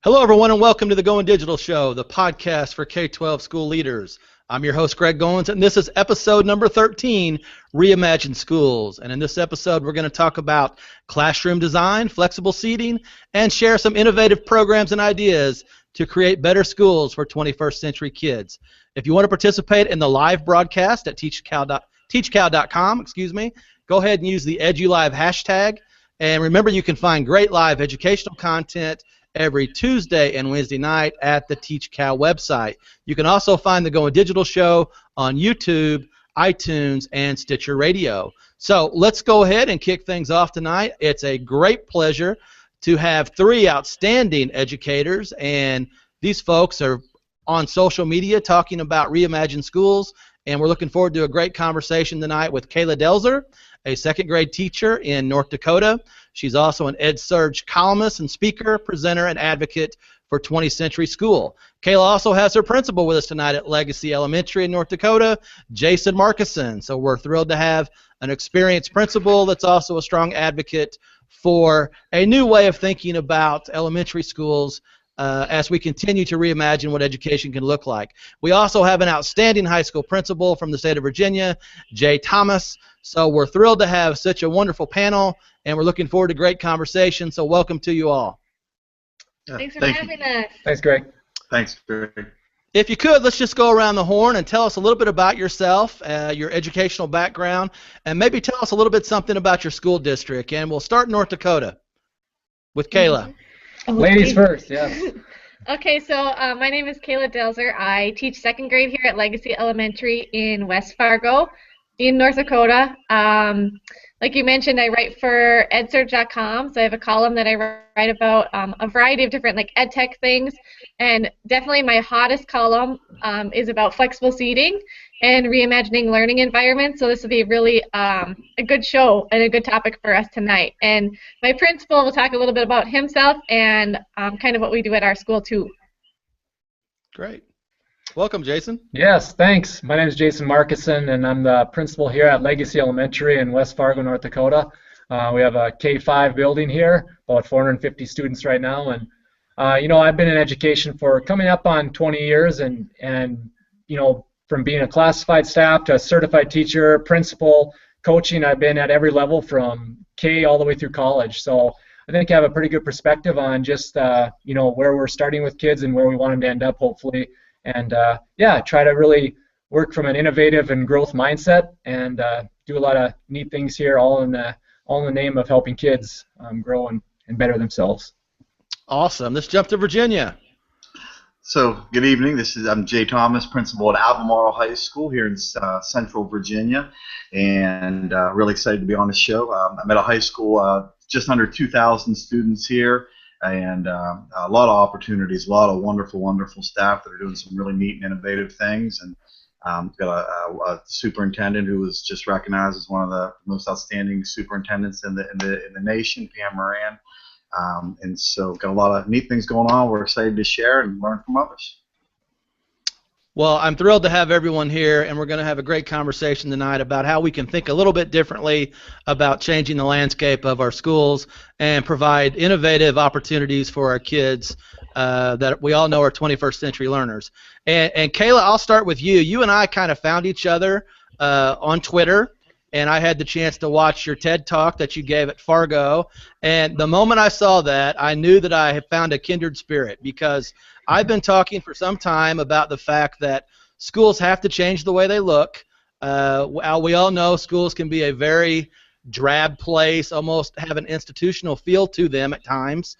Hello, everyone, and welcome to the Goin Digital Show, the podcast for K-12 school leaders. I'm your host, Greg Goins, and this is episode number 13, Reimagined Schools. And in this episode, we're going to talk about classroom design, flexible seating, and share some innovative programs and ideas to create better schools for 21st century kids. If you want to participate in the live broadcast at teachcal.com, go ahead and use the EduLive hashtag. And remember, you can find great live educational content every Tuesday and Wednesday night at the TeachCal website. You can also find the Goin Digital Show on YouTube, iTunes, and Stitcher Radio. So let's go ahead and kick things off tonight. It's a great pleasure to have three outstanding educators, and these folks are on social media talking about Reimagined Schools, and we're looking forward to a great conversation tonight with Kayla Delzer, a second grade teacher in North Dakota. She's also an EdSurge columnist and speaker, presenter, and advocate for 20th Century School. Kayla also has her principal with us tonight at Legacy Elementary in North Dakota, Jason Markison. So we're thrilled to have an experienced principal that's also a strong advocate for a new way of thinking about elementary schools as we continue to reimagine what education can look like. We also have an outstanding high school principal from the state of Virginia, Jay Thomas. So we're thrilled to have such a wonderful panel, and we're looking forward to great conversation. So welcome to you all. Thanks for having us. Thanks, Greg. Thanks, Greg. If you could, let's just go around the horn and tell us a little bit about yourself, your educational background, and maybe tell us a little bit something about your school district. And we'll start in North Dakota with Kayla. Ladies first, yes. Okay, so my name is Kayla Delzer. I teach second grade here at Legacy Elementary in West Fargo in North Dakota. Like you mentioned, I write for EdSurge.com, so I have a column that I write about a variety of different ed tech things, and definitely my hottest column is about flexible seating and reimagining learning environments, so this will be really a good show and a good topic for us tonight. And my principal will talk a little bit about himself and kind of what we do at our school too. Great. Welcome, Jason. Yes, thanks. My name is Jason Markison, and I'm the principal here at Legacy Elementary in West Fargo, North Dakota. We have a K-5 building here, about 450 students right now, and you know, I've been in education for coming up on 20 years, and you know, from being a classified staff to a certified teacher, principal, coaching, I've been at every level from K all the way through college. So I think I have a pretty good perspective on just you know, where we're starting with kids and where we want them to end up, hopefully. And yeah, try to really work from an innovative and growth mindset, and do a lot of neat things here, all in the name of helping kids grow and better themselves. Awesome. Let's jump to Virginia. So, good evening. I'm Jay Thomas, principal at Albemarle High School here in Central Virginia, and really excited to be on the show. I'm at a high school just under 2,000 students here, and a lot of opportunities, a lot of wonderful, wonderful staff that are doing some really neat and innovative things. And got a superintendent who was just recognized as one of the most outstanding superintendents in the nation, Pam Moran. And so got a lot of neat things going on. We're excited to share and learn from others. Well, I'm thrilled to have everyone here, and we're going to have a great conversation tonight about how we can think a little bit differently about changing the landscape of our schools and provide innovative opportunities for our kids that we all know are 21st century learners. And Kayla, I'll start with you. You and I kind of found each other on Twitter, and I had the chance to watch your TED Talk that you gave at Fargo. And the moment I saw that, I knew that I had found a kindred spirit, because I've been talking for some time about the fact that schools have to change the way they look. We all know schools can be a very drab place, almost have an institutional feel to them at times.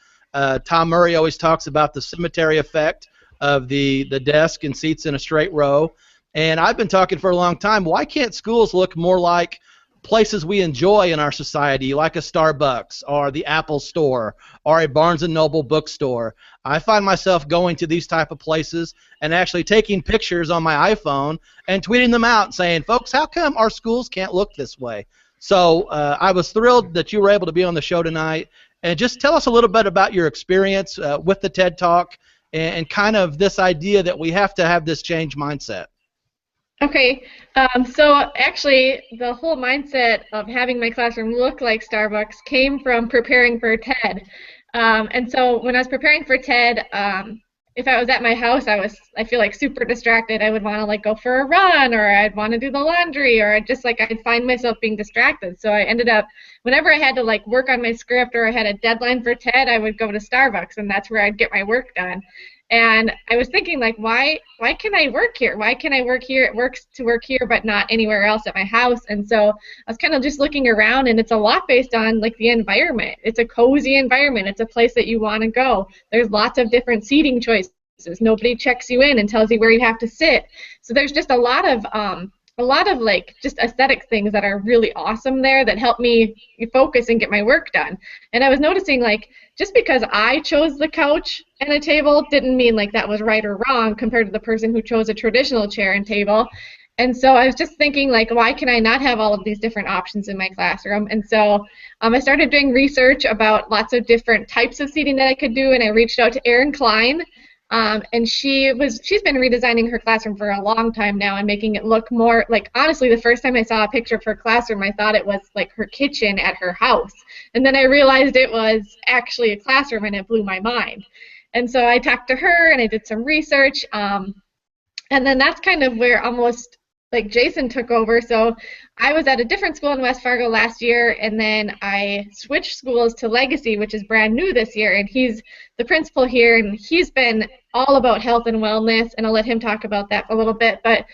Tom Murray always talks about the cemetery effect of the desk and seats in a straight row. And I've been talking for a long time, why can't schools look more like places we enjoy in our society, like a Starbucks or the Apple Store or a Barnes & Noble bookstore? I find myself going to these type of places and actually taking pictures on my iPhone and tweeting them out saying, folks, how come our schools can't look this way? So I was thrilled that you were able to be on the show tonight. And just tell us a little bit about your experience with the TED Talk and kind of this idea that we have to have this change mindset. Okay, so actually the whole mindset of having my classroom look like Starbucks came from preparing for TED. And so when I was preparing for TED, if I was at my house, I feel like super distracted. I would want to like go for a run, or I'd want to do the laundry, or I'd find myself being distracted. So I ended up, whenever I had to like work on my script or I had a deadline for TED, I would go to Starbucks, and that's where I'd get my work done. And I was thinking, like, why can I work here? Why can I work here? It works to work here, but not anywhere else at my house. And so I was kind of just looking around, and it's a lot based on, like, the environment. It's a cozy environment. It's a place that you want to go. There's lots of different seating choices. Nobody checks you in and tells you where you have to sit. So there's just a lot of like just aesthetic things that are really awesome there that help me focus and get my work done. And I was noticing, like, just because I chose the couch and a table didn't mean like that was right or wrong compared to the person who chose a traditional chair and table. And so I was just thinking, like, why can I not have all of these different options in my classroom? And so I started doing research about lots of different types of seating that I could do, and I reached out to Erin Klein. And she's been redesigning her classroom for a long time now and making it look more like, honestly, the first time I saw a picture of her classroom, I thought it was like her kitchen at her house. And then I realized it was actually a classroom, and it blew my mind. And so I talked to her and I did some research. And then that's kind of where almost like Jason took over. So I was at a different school in West Fargo last year, and then I switched schools to Legacy, which is brand new this year, and he's the principal here, and he's been all about health and wellness, and I'll let him talk about that a little bit, but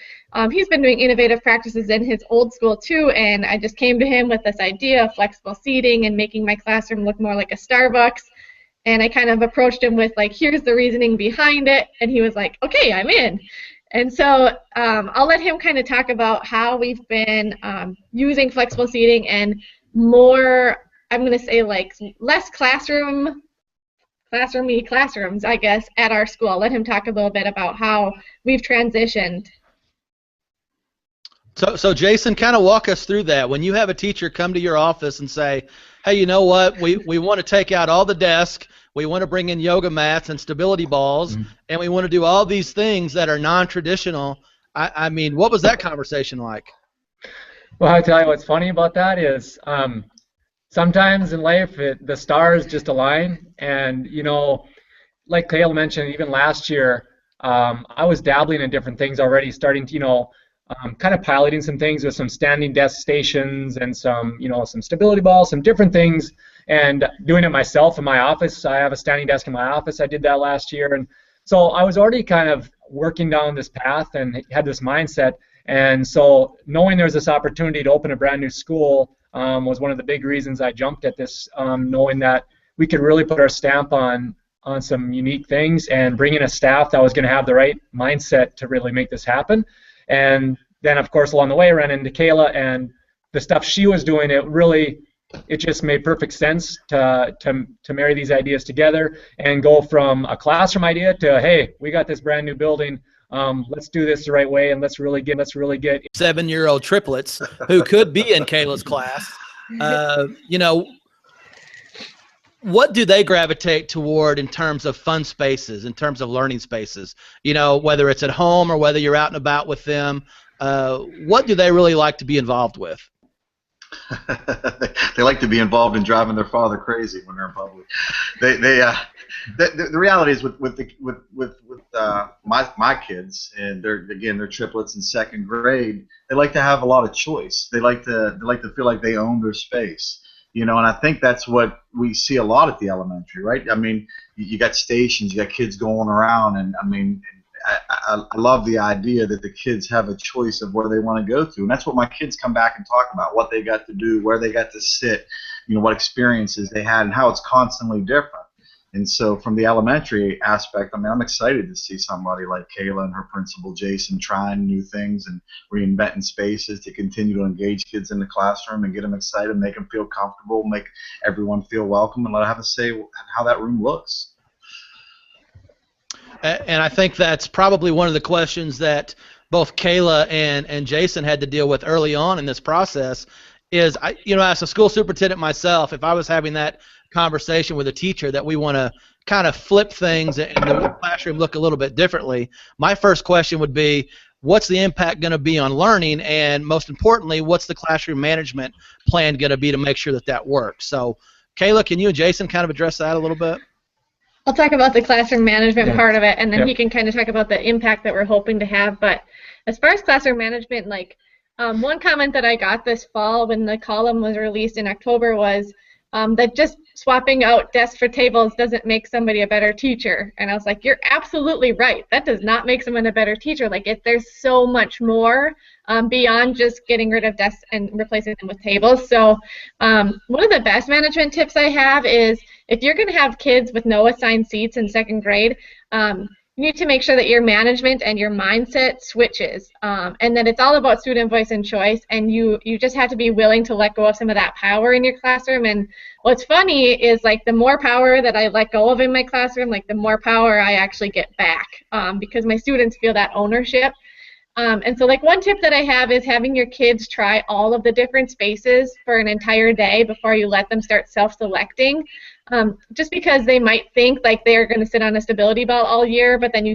he's been doing innovative practices in his old school too, and I just came to him with this idea of flexible seating and making my classroom look more like a Starbucks, and I kind of approached him with, like, here's the reasoning behind it, and he was like, okay, I'm in. And so I'll let him kind of talk about how we've been using flexible seating and more, I'm going to say, like, less classroomy classrooms, I guess, at our school. I'll let him talk a little bit about how we've transitioned. So Jason, kind of walk us through that. When you have a teacher come to your office and say, hey, you know what, we want to take out all the desks, we want to bring in yoga mats and stability balls, and we want to do all these things that are non-traditional. I mean, what was that conversation like? Well, I'll tell you what's funny about that is sometimes in life the stars just align, and, you know, like Kayla mentioned, even last year I was dabbling in different things already, starting to, you know, kind of piloting some things with some standing desk stations and some, you know, some stability balls, some different things, and doing it myself in my office. I have a standing desk in my office. I did that last year, and so I was already kind of working down this path and had this mindset. And so knowing there's this opportunity to open a brand new school was one of the big reasons I jumped at this, knowing that we could really put our stamp on some unique things and bring in a staff that was going to have the right mindset to really make this happen. And then, of course, along the way, I ran into Kayla, and the stuff she was doing, it just made perfect sense to marry these ideas together and go from a classroom idea to, hey, we got this brand new building, let's do this the right way, and let's really get 7-year-old triplets who could be in Kayla's class. You know, what do they gravitate toward in terms of fun spaces, in terms of learning spaces? You know, whether it's at home or whether you're out and about with them, what do they really like to be involved with? They like to be involved in driving their father crazy when they're in public. The reality is with my kids, and they're triplets in second grade. They like to have a lot of choice. They like to feel like they own their space. You know, and I think that's what we see a lot at the elementary, right? I mean, you got stations, you got kids going around, and I mean, I love the idea that the kids have a choice of where they want to go to, and that's what my kids come back and talk about, what they got to do, where they got to sit, you know, what experiences they had, and how it's constantly different. And so from the elementary aspect, I mean, I'm excited to see somebody like Kayla and her principal Jason trying new things and reinventing spaces to continue to engage kids in the classroom and get them excited, make them feel comfortable, make everyone feel welcome, and let them have a say how that room looks. And I think that's probably one of the questions that both Kayla and Jason had to deal with early on in this process is, you know, as a school superintendent myself, if I was having that conversation with a teacher that we want to kind of flip things and the classroom look a little bit differently, my first question would be, what's the impact going to be on learning, and most importantly, what's the classroom management plan going to be to make sure that that works? So Kayla, can you and Jason kind of address that a little bit? I'll talk about the classroom management part of it, and then Yep. he can kind of talk about the impact that we're hoping to have. But as far as classroom management, like one comment that I got this fall when the column was released in October was that just swapping out desks for tables doesn't make somebody a better teacher. And I was like, you're absolutely right. That does not make someone a better teacher. Like, there's so much more beyond just getting rid of desks and replacing them with tables. So one of the best management tips I have is if you're going to have kids with no assigned seats in second grade, you need to make sure that your management and your mindset switches, and that it's all about student voice and choice, and you just have to be willing to let go of some of that power in your classroom. And what's funny is, like, the more power that I let go of in my classroom, like, the more power I actually get back, because my students feel that ownership. And so, like, one tip that I have is having your kids try all of the different spaces for an entire day before you let them start self-selecting. Just because they might think like they're going to sit on a stability belt all year, but then you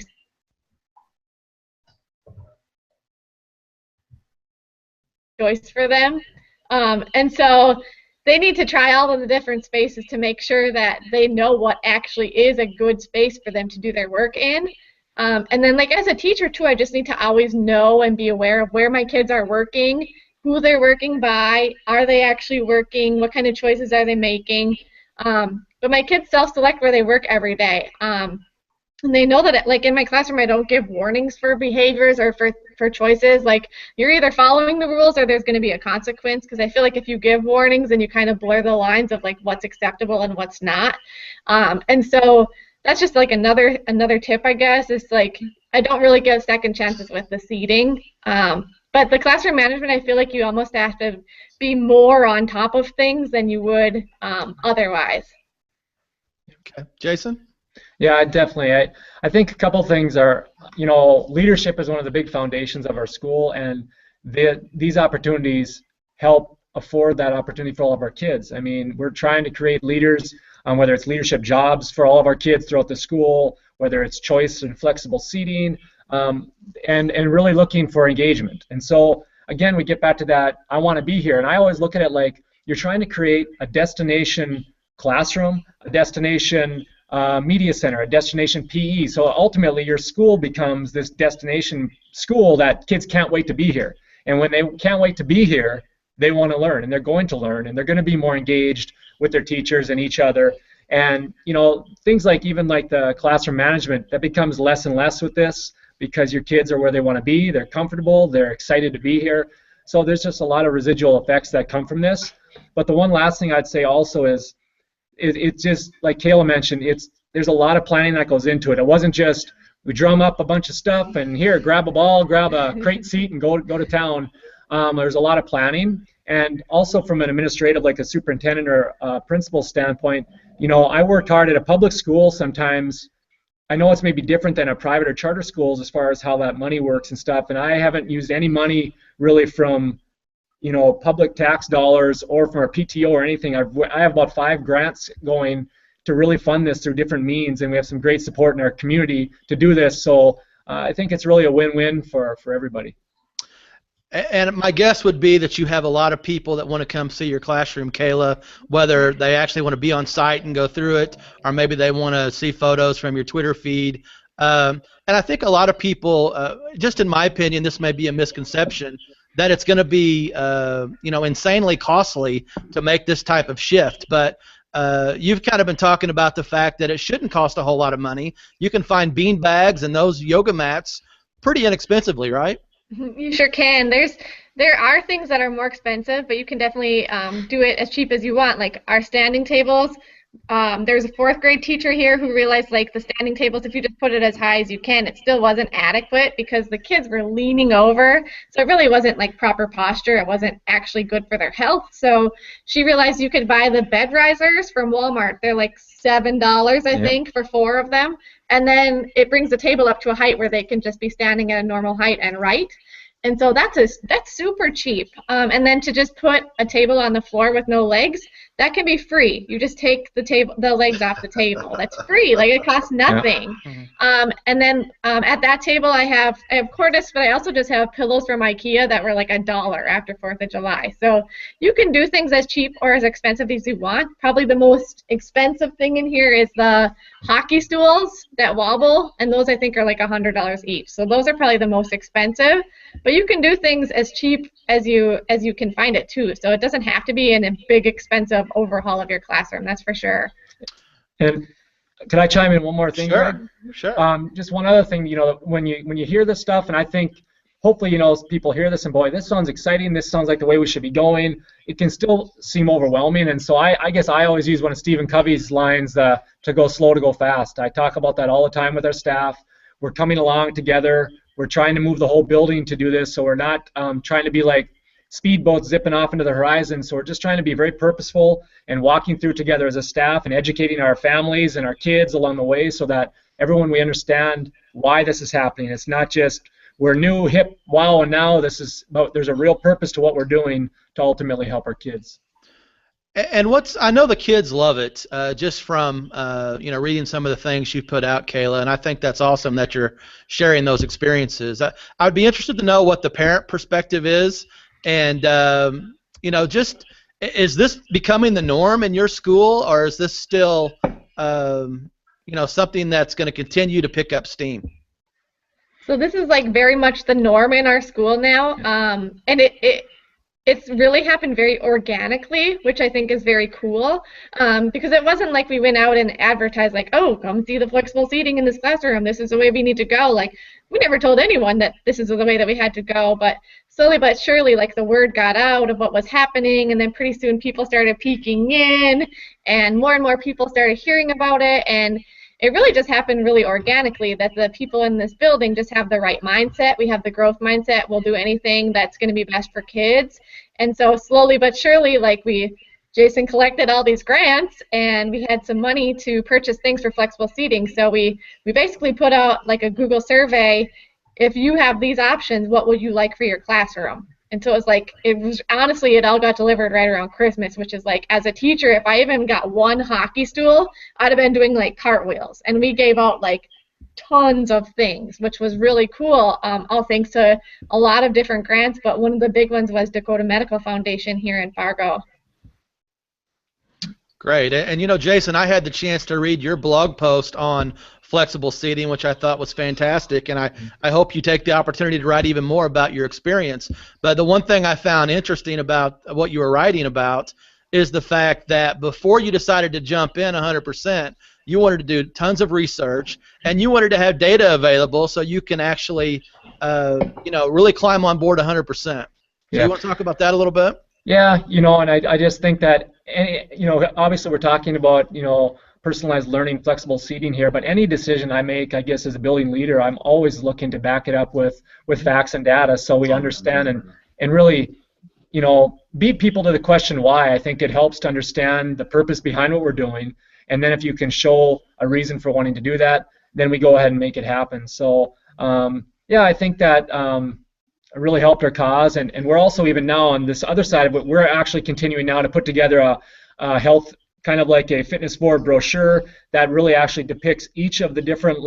choice for them. And so they need to try all of the different spaces to make sure that they know what actually is a good space for them to do their work in. And then, like, as a teacher too, I just need to always know and be aware of where my kids are working, who they're working by, are they actually working, what kind of choices are they making. But my kids self-select where they work every day. And they know that, like, in my classroom, I don't give warnings for behaviors or for choices. Like, you're either following the rules or there's going to be a consequence, because I feel like if you give warnings, then you kind of blur the lines of, like, what's acceptable and what's not. And so that's just, like, another tip, I guess, is, like, I don't really give second chances with the seating. But the classroom management, I feel like you almost have to be more on top of things than you would otherwise. Okay. Jason? Yeah, definitely. I think a couple things are, leadership is one of the big foundations of our school, and these opportunities help afford that opportunity for all of our kids. I mean, we're trying to create leaders, whether it's leadership jobs for all of our kids throughout the school, whether it's choice and flexible seating, and really looking for engagement. And so, again, we get back to that, I want to be here. And I always look at it like you're trying to create a destination classroom, a destination media center, a destination PE. So ultimately your school becomes this destination school that kids can't wait to be here. And when they can't wait to be here, they want to learn, and they're going to learn, and they're going to be more engaged with their teachers and each other. And things like even like the classroom management, that becomes less and less with this, because your kids are where they want to be, they're comfortable, they're excited to be here. So there's just a lot of residual effects that come from this. But the one last thing I'd say also is, it's just like Kayla mentioned, there's a lot of planning that goes into it. It wasn't just we drum up a bunch of stuff and here, grab a ball, grab a crate seat, and go to town. There's a lot of planning, and also from an administrative, like a superintendent or principal standpoint, I worked hard at a public school. Sometimes I know it's maybe different than a private or charter schools as far as how that money works and stuff, and I haven't used any money really from public tax dollars or from our PTO or anything. I have about 5 grants going to really fund this through different means, and we have some great support in our community to do this. So I think it's really a win-win for everybody. And my guess would be that you have a lot of people that want to come see your classroom, Kayla, whether they actually want to be on site and go through it, or maybe they want to see photos from your Twitter feed. And I think a lot of people, just in my opinion, this may be a misconception, that it's going to be insanely costly to make this type of shift. But you've kind of been talking about the fact that it shouldn't cost a whole lot of money. You can find bean bags and those yoga mats pretty inexpensively, right? You sure can. There are things that are more expensive, but you can definitely do it as cheap as you want. Like our standing tables, there's a 4th grade teacher here who realized, like, the standing tables, if you just put it as high as you can, it still wasn't adequate because the kids were leaning over. So it really wasn't like proper posture. It wasn't actually good for their health. So she realized you could buy the bed risers from Walmart. They're like $7, I think, for 4 of them. And then it brings the table up to a height where they can just be standing at a normal height and write. And so that's super cheap. And then to just put a table on the floor with no legs, that can be free. You just take the legs off the table. That's free. Like, it costs nothing. Yeah. And then at that table I have cordis, but I also just have pillows from IKEA that were like $1 after 4th of July. So you can do things as cheap or as expensive as you want. Probably the most expensive thing in here is the hockey stools that wobble, and those I think are like $100 each. So those are probably the most expensive. But you can do things as cheap as you can find it too. So it doesn't have to be in a big expensive overhaul of your classroom. That's for sure. And could I chime in one more thing? Sure. Greg? Sure. Just one other thing. When you hear this stuff, and I think hopefully people hear this and, boy, this sounds exciting. This sounds like the way we should be going. It can still seem overwhelming, and so I guess I always use one of Stephen Covey's lines, to go slow to go fast. I talk about that all the time with our staff. We're coming along together. We're trying to move the whole building to do this, so we're not trying to be like speedboats zipping off into the horizon. So we're just trying to be very purposeful and walking through together as a staff and educating our families and our kids along the way, so that we understand why this is happening. It's not just we're new, hip, wow, and now there's a real purpose to what we're doing to ultimately help our kids. And I know the kids love it, just from reading some of the things you've put out, Kayla, and I think that's awesome that you're sharing those experiences. I'd be interested to know what the parent perspective is, and just is this becoming the norm in your school, or is this still something that's going to continue to pick up steam? So this is like very much the norm in our school now, and it's really happened very organically, which I think is very cool, because it wasn't like we went out and advertised like, oh, come see the flexible seating in this classroom, this is the way we need to go. Like, we never told anyone that this is the way that we had to go, but slowly but surely, like, the word got out of what was happening, and then pretty soon people started peeking in, and more people started hearing about it, and it really just happened really organically, that the people in this building just have the right mindset. We have the growth mindset. We'll do anything that's going to be best for kids. And so slowly but surely, Jason collected all these grants, and we had some money to purchase things for flexible seating. So we basically put out like a Google survey. If you have these options, what would you like for your classroom? And so honestly, it all got delivered right around Christmas, which is like, as a teacher, if I even got one hockey stool, I'd have been doing like cartwheels. And we gave out like tons of things, which was really cool, all thanks to a lot of different grants, but one of the big ones was Dakota Medical Foundation here in Fargo. Great. And Jason, I had the chance to read your blog post on flexible seating, which I thought was fantastic, and I hope you take the opportunity to write even more about your experience. But the one thing I found interesting about what you were writing about is the fact that before you decided to jump in 100%, you wanted to do tons of research, and you wanted to have data available so you can actually really climb on board 100%. So you want to talk about that a little bit? Yeah, and I just think that obviously we're talking about personalized learning, flexible seating here, but any decision I make, I guess, as a building leader, I'm always looking to back it up with facts and data, so we understand and really beat people to the question why. I think it helps to understand the purpose behind what we're doing, and then if you can show a reason for wanting to do that, then we go ahead and make it happen. So I think that it really helped our cause, and we're also, even now on this other side of it, we're actually continuing now to put together a health, kind of like a fitness forward brochure that really actually depicts each of the different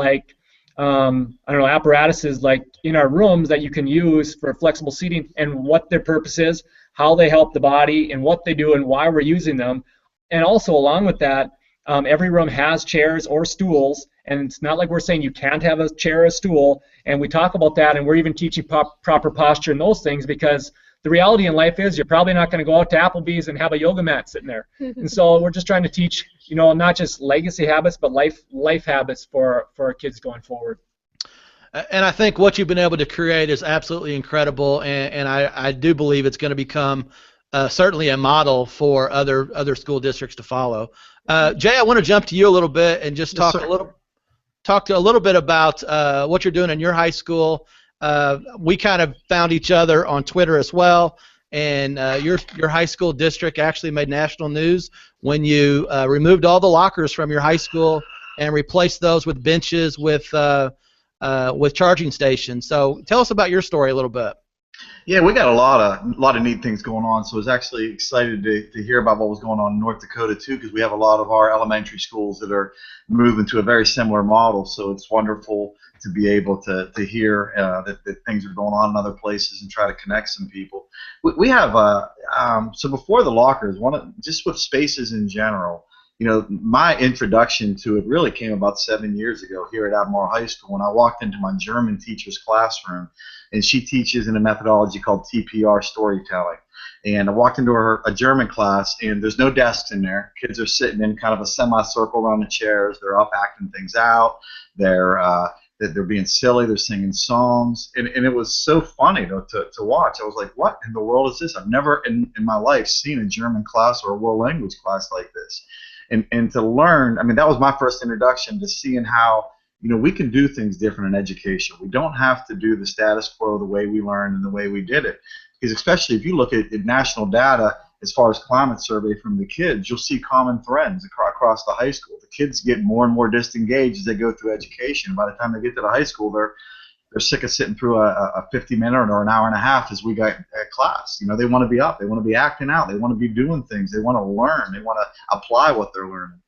apparatuses like in our rooms that you can use for flexible seating, and what their purpose is, how they help the body, and what they do, and why we're using them. And also along with that, every room has chairs or stools, and it's not like we're saying you can't have a chair or a stool, and we talk about that, and we're even teaching proper posture and those things, because the reality in life is you're probably not going to go out to Applebee's and have a yoga mat sitting there. And so we're just trying to teach, not just legacy habits, but life habits for our kids going forward. And I think what you've been able to create is absolutely incredible, and I do believe it's going to become certainly a model for other school districts to follow. Jay, I want to jump to you a little bit and just talk a little bit about what you're doing in your high school. We kind of found each other on Twitter as well, and your high school district actually made national news when you removed all the lockers from your high school and replaced those with benches with charging stations. So tell us about your story a little bit. Yeah, we got a lot of neat things going on. So I was actually excited to hear about what was going on in North Dakota too, because we have a lot of our elementary schools that are moving to a very similar model. So it's wonderful to be able to hear that things are going on in other places and try to connect some people. We have so before the lockers, just with spaces in general. My introduction to it really came about 7 years ago here at Albemarle High School when I walked into my German teacher's classroom, and she teaches in a methodology called TPR storytelling. And I walked into a German class, and there's no desks in there. Kids are sitting in kind of a semicircle around the chairs. They're up acting things out. They're being silly. They're singing songs, and it was so funny to watch. I was like, what in the world is this? I've never in my life seen a German class or a world language class like this. And to learn, I mean, that was my first introduction to seeing how we can do things different in education. We don't have to do the status quo the way we learned and the way we did it. Because especially if you look at national data as far as climate survey from the kids, you'll see common threads across the high school. The kids get more and more disengaged as they go through education. By the time they get to the high school, they're sick of sitting through a 50-minute or an hour and a half as we got at class. They want to be up. They want to be acting out. They want to be doing things. They want to learn. They want to apply what they're learning.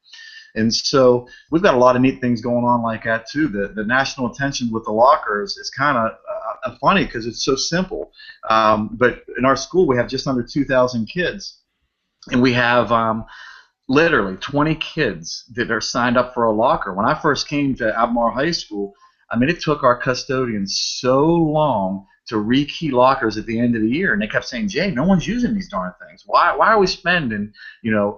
And so we've got a lot of neat things going on like that too. The national attention with the lockers is kind of funny because it's so simple. But in our school we have just under 2,000 kids, and we have literally 20 kids that are signed up for a locker. When I first came to Albemarle High School, I mean, it took our custodians so long to rekey lockers at the end of the year, and they kept saying, Jay, no one's using these darn things. Why are we spending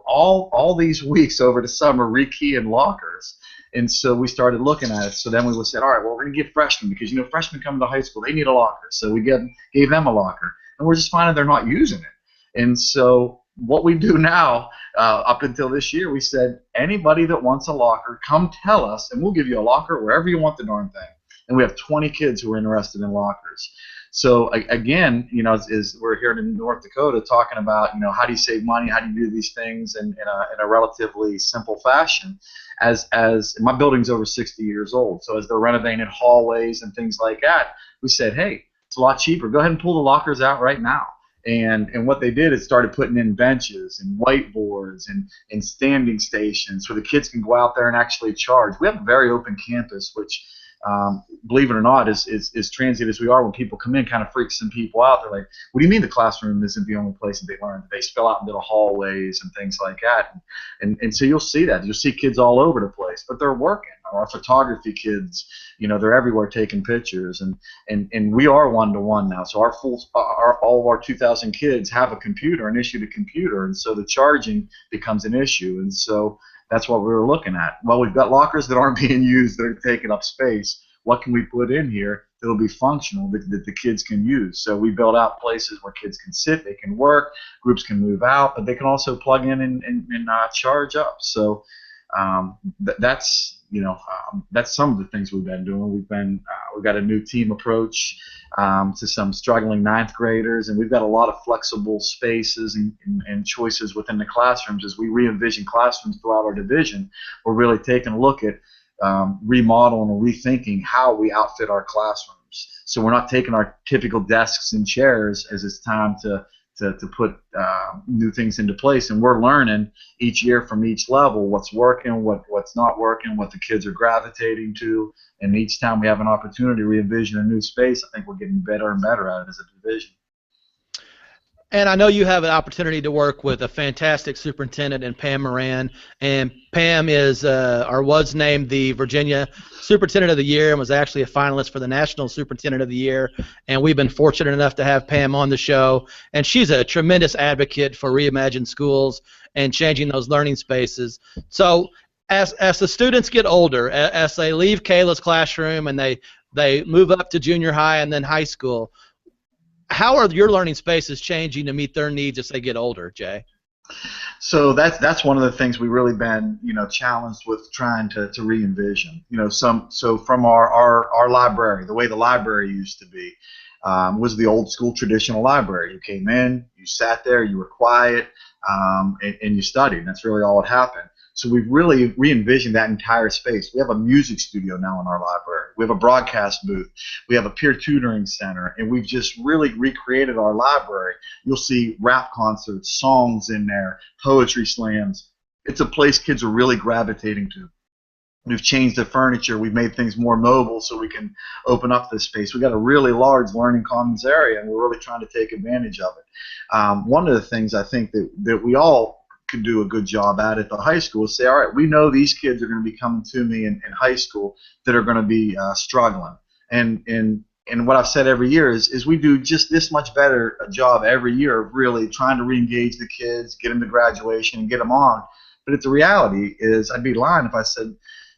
all these weeks over the summer rekeying lockers? And so we started looking at it. So then we said, all right, well, we're going to give freshmen, because freshmen come to high school, they need a locker. So we gave them a locker, and we're just finding they're not using it. And so what we do now, up until this year, we said, anybody that wants a locker, come tell us, and we'll give you a locker wherever you want the darn thing. And we have 20 kids who are interested in lockers. So again, as we're here in North Dakota talking about, how do you save money, how do you do these things in a relatively simple fashion. As my building's over 60 years old, so as they're renovating hallways and things like that, we said, hey, it's a lot cheaper. Go ahead and pull the lockers out right now. And what they did is started putting in benches and whiteboards and standing stations so the kids can go out there and actually charge. We have a very open campus, which, believe it or not, is transient as we are. When people come in, kind of freaks some people out. They're like, what do you mean the classroom isn't the only place that they learn? They spill out into the hallways and things like that. And so you'll see that. You'll see kids all over the place, but they're working. Our photography kids, they're everywhere taking pictures, and we are one-to-one now. So all of our 2,000 kids have a computer and issued a computer, and so the charging becomes an issue. And so that's what we were looking at. Well, we've got lockers that aren't being used, that are taking up space. What can we put in here that'll be functional, that the kids can use? So we build out places where kids can sit, they can work, groups can move out, but they can also plug in and charge up. So that's some of the things we've been doing. We've got a new team approach to some struggling ninth graders, and we've got a lot of flexible spaces and choices within the classrooms. As we re-envision classrooms throughout our division, we're really taking a look at remodeling and rethinking how we outfit our classrooms. So we're not taking our typical desks and chairs as it's time to put new things into place, and we're learning each year from each level what's working, what's not working, what the kids are gravitating to, and each time we have an opportunity to re-envision a new space, I think we're getting better and better at it as a division. And I know you have an opportunity to work with a fantastic superintendent in Pam Moran, and Pam is or was named the Virginia Superintendent of the Year and was actually a finalist for the National Superintendent of the Year. And we've been fortunate enough to have Pam on the show, and she's a tremendous advocate for Reimagined Schools and changing those learning spaces. So as the students get older, as they leave Kayla's classroom and they move up to junior high and then high school, how are your learning spaces changing to meet their needs as they get older, Jay? So that's one of the things we've really been challenged with, trying to re-envision. So from our library, the way the library used to be was the old school traditional library. You came in, you sat there, you were quiet, and you studied. And that's really all that happened. So we've really re-envisioned that entire space. We have a music studio now in our library. We have a broadcast booth. We have a peer tutoring center, and we've just really recreated our library. You'll see rap concerts, songs in there, poetry slams. It's a place kids are really gravitating to. We've changed the furniture. We've made things more mobile so we can open up this space. We've got a really large learning commons area, and we're really trying to take advantage of it. One of the things I think that we all could do a good job at the high school is say, all right, we know these kids are going to be coming to me in high school that are going to be struggling. And what I've said every year is we do just this much better a job every year of really trying to re-engage the kids, get them to graduation, and get them on. But the reality is I'd be lying if I said,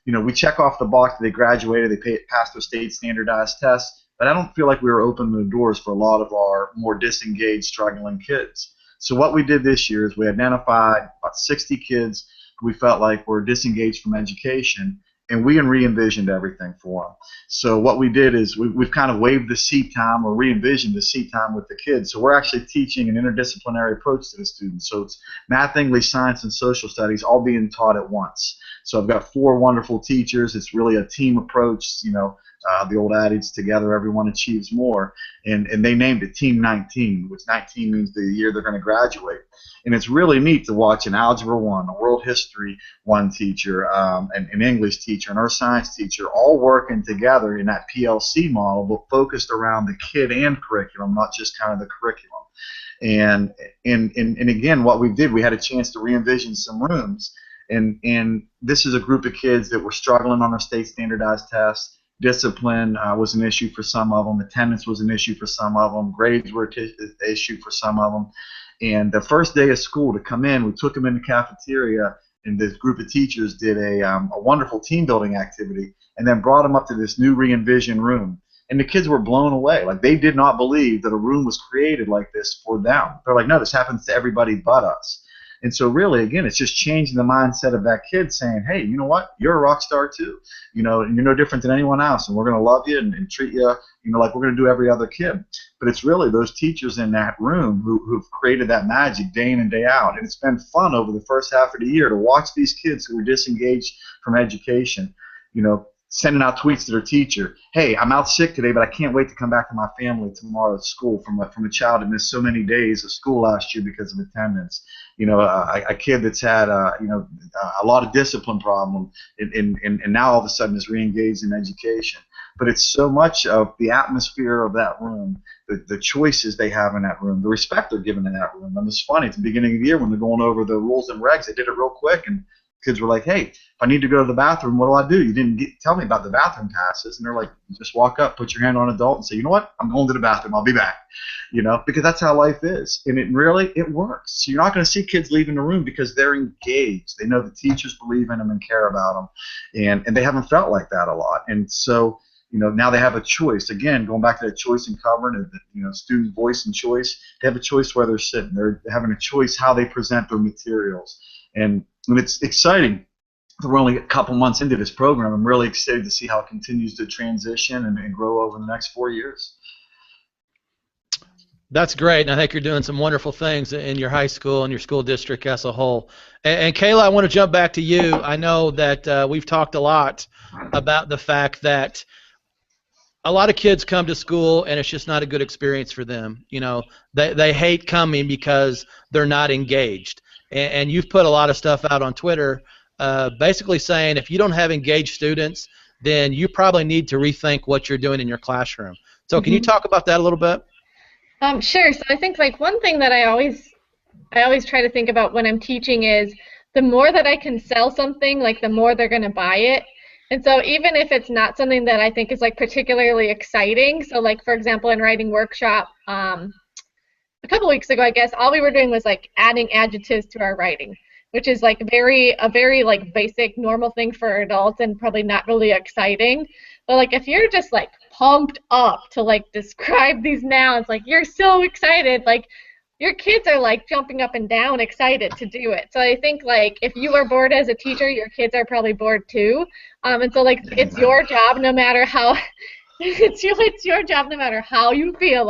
we check off the box that they graduated, they passed their state standardized tests, but I don't feel like we were opening the doors for a lot of our more disengaged, struggling kids. So what we did this year is we identified about 60 kids who we felt like were disengaged from education, and we re-envisioned everything for them. So what we did is we've kind of waived the seat time or re-envisioned the seat time with the kids. So we're actually teaching an interdisciplinary approach to the students. So it's math, English, science, and social studies all being taught at once. So I've got 4 wonderful teachers. It's really a team approach, the old adage, together everyone achieves more. And they named it Team 19, which 19 means the year they're going to graduate. And it's really neat to watch an Algebra 1, a World History 1 teacher, an English teacher, and our science teacher all working together in that PLC model, but focused around the kid and curriculum, not just kind of the curriculum. And again, what we did, we had a chance to re-envision some rooms. And this is a group of kids that were struggling on their state standardized tests. Discipline was an issue for some of them. Attendance was an issue for some of them. Grades were an issue for some of them. And the first day of school to come in, we took them in the cafeteria, and this group of teachers did a wonderful team building activity, and then brought them up to this new re-envisioned room. And the kids were blown away. Like, they did not believe that a room was created like this for them. They're like, no, this happens to everybody but us. And so really, again, it's just changing the mindset of that kid saying, hey, you know what? You're a rock star too. And you're no different than anyone else, and we're going to love you and treat you, like we're going to do every other kid. But it's really those teachers in that room who've created that magic day in and day out. And it's been fun over the first half of the year to watch these kids who were disengaged from education, sending out tweets to their teacher, hey, I'm out sick today, but I can't wait to come back to my family tomorrow at school from a child that missed so many days of school last year because of attendance. A kid that's had a lot of discipline problem and now all of a sudden is re-engaged in education. But it's so much of the atmosphere of that room, the choices they have in that room, the respect they're given in that room. And it's funny, at the beginning of the year when they're going over the rules and regs, they did it real quick, and kids were like, hey, if I need to go to the bathroom, what do? You didn't tell me about the bathroom passes. And they're like, just walk up, put your hand on an adult, and say, you know what? I'm going to the bathroom. I'll be back. Because that's how life is. And it works. So you're not going to see kids leaving the room because they're engaged. They know the teachers believe in them and care about them. And they haven't felt like that a lot. And so, now they have a choice. Again, going back to that choice and covering, student voice and choice, they have a choice where they're sitting. They're having a choice how they present their materials. And it's exciting. We're only a couple months into this program. I'm really excited to see how it continues to transition and grow over the next 4 years. That's great, and I think you're doing some wonderful things in your high school and your school district as a whole. And Kayla, I want to jump back to you. I know that we've talked a lot about the fact that a lot of kids come to school and it's just not a good experience for them. They hate coming because they're not engaged. And you've put a lot of stuff out on Twitter basically saying if you don't have engaged students, then you probably need to rethink what you're doing in your classroom. So can you talk about that a little bit? Sure. So I think one thing that I always try to think about when I'm teaching is the more that I can sell something, the more they're going to buy it. And so even if it's not something that I think is particularly exciting, so for example in writing workshop, a couple weeks ago, I guess, all we were doing was adding adjectives to our writing, which is a very basic normal thing for adults and probably not really exciting. But if you're just pumped up to describe these nouns, you're so excited, your kids are jumping up and down excited to do it. So I think if you are bored as a teacher, your kids are probably bored too. And so it's your job no matter how it's your job no matter how you feel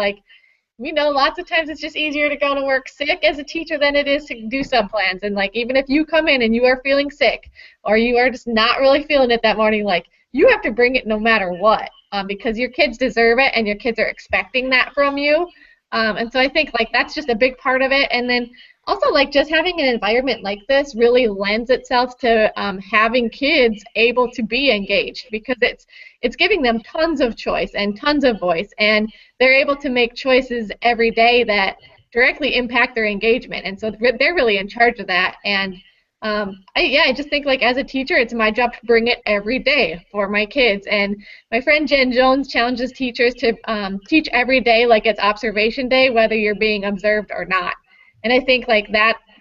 we know lots of times it's just easier to go to work sick as a teacher than it is to do sub plans. And like even if you come in and you are feeling sick or you are just not really feeling it that morning, like you have to bring it no matter what, because your kids deserve it and your kids are expecting that from you. And so I think like that's just a big part of it. And then also like just having an environment like this really lends itself to having kids able to be engaged, because it's giving them tons of choice and tons of voice, and they're able to make choices every day that directly impact their engagement, and so they're really in charge of that. And I just think like as a teacher, it's my job to bring it every day for my kids. And my friend Jen Jones challenges teachers to teach every day like it's observation day, whether you're being observed or not. And I think like